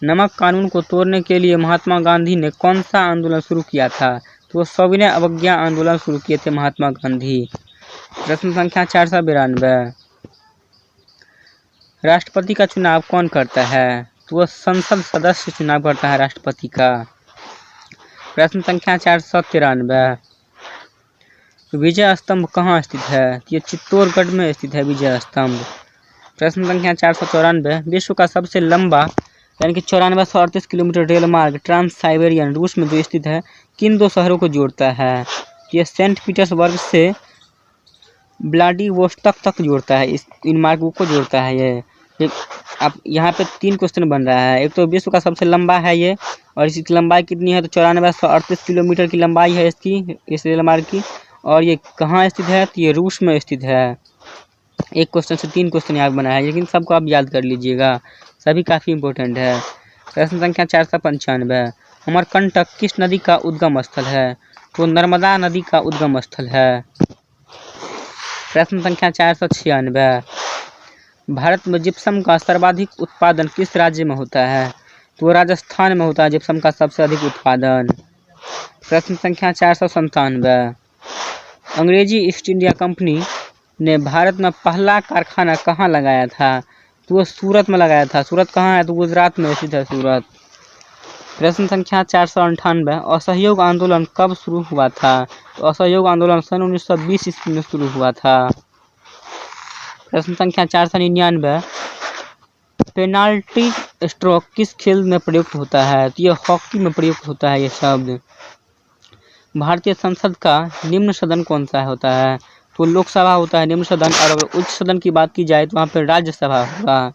नमक कानून को तोड़ने के लिए महात्मा गांधी ने कौन सा आंदोलन शुरू किया था? तो सविनय अवज्ञा आंदोलन शुरू किए थे महात्मा गांधी। प्रश्न संख्या 492, राष्ट्रपति का चुनाव कौन करता है? तो वह संसद सदस्य चुनाव करता है राष्ट्रपति का। प्रश्न संख्या 493, विजय स्तंभ कहाँ स्थित है? ये चित्तौड़गढ़ में स्थित है विजय स्तंभ। प्रश्न संख्या 494, विश्व का सबसे लंबा यानी कि 9438 किलोमीटर रेल मार्ग ट्रांस साइबेरियन रूस में जो स्थित है किन दो शहरों को जोड़ता है? ये सेंट पीटर्सबर्ग से व्लादिवोस्तोक तक जोड़ता है, इन मार्गों को जोड़ता है ये। अब यहाँ पे 3 क्वेश्चन बन रहा है। एक तो विश्व का सबसे लंबा है ये, और इसकी लंबाई कितनी है? तो 9438 किलोमीटर की लंबाई है इसकी, इस रेल मार्ग की। और ये कहाँ स्थित है? तो ये रूस में स्थित है। एक क्वेश्चन से 3 क्वेश्चन यहाँ बना है, लेकिन सबको आप याद कर लीजिएगा, सभी काफ़ी इंपॉर्टेंट है। प्रश्न संख्या 495, अमरकंटक किस नदी का उद्गम स्थल है? तो नर्मदा नदी का उद्गम स्थल है। प्रश्न संख्या 496, भारत में जिप्सम का सर्वाधिक उत्पादन किस राज्य में होता है? तो राजस्थान में होता है जिप्सम का सबसे अधिक उत्पादन। प्रश्न संख्या 497, अंग्रेजी ईस्ट इंडिया कंपनी ने भारत में पहला कारखाना कहाँ लगाया था? तो वो सूरत में लगाया था। सूरत कहाँ है? तो गुजरात में स्थित है सूरत। प्रश्न संख्या 498, असहयोग आंदोलन कब शुरू हुआ था? तो असहयोग आंदोलन सन 1920 ईस्वी में शुरू हुआ था। प्रश्न संख्या 499, पेनाल्टी स्ट्रोक किस खेल में प्रयुक्त होता है? तो ये हॉकी में प्रयुक्त होता है ये शब्द। भारतीय संसद का निम्न सदन कौन सा होता है? तो लोकसभा होता है निम्न सदन, और अगर उच्च सदन की बात की जाए तो वहाँ पर राज्यसभा होगा।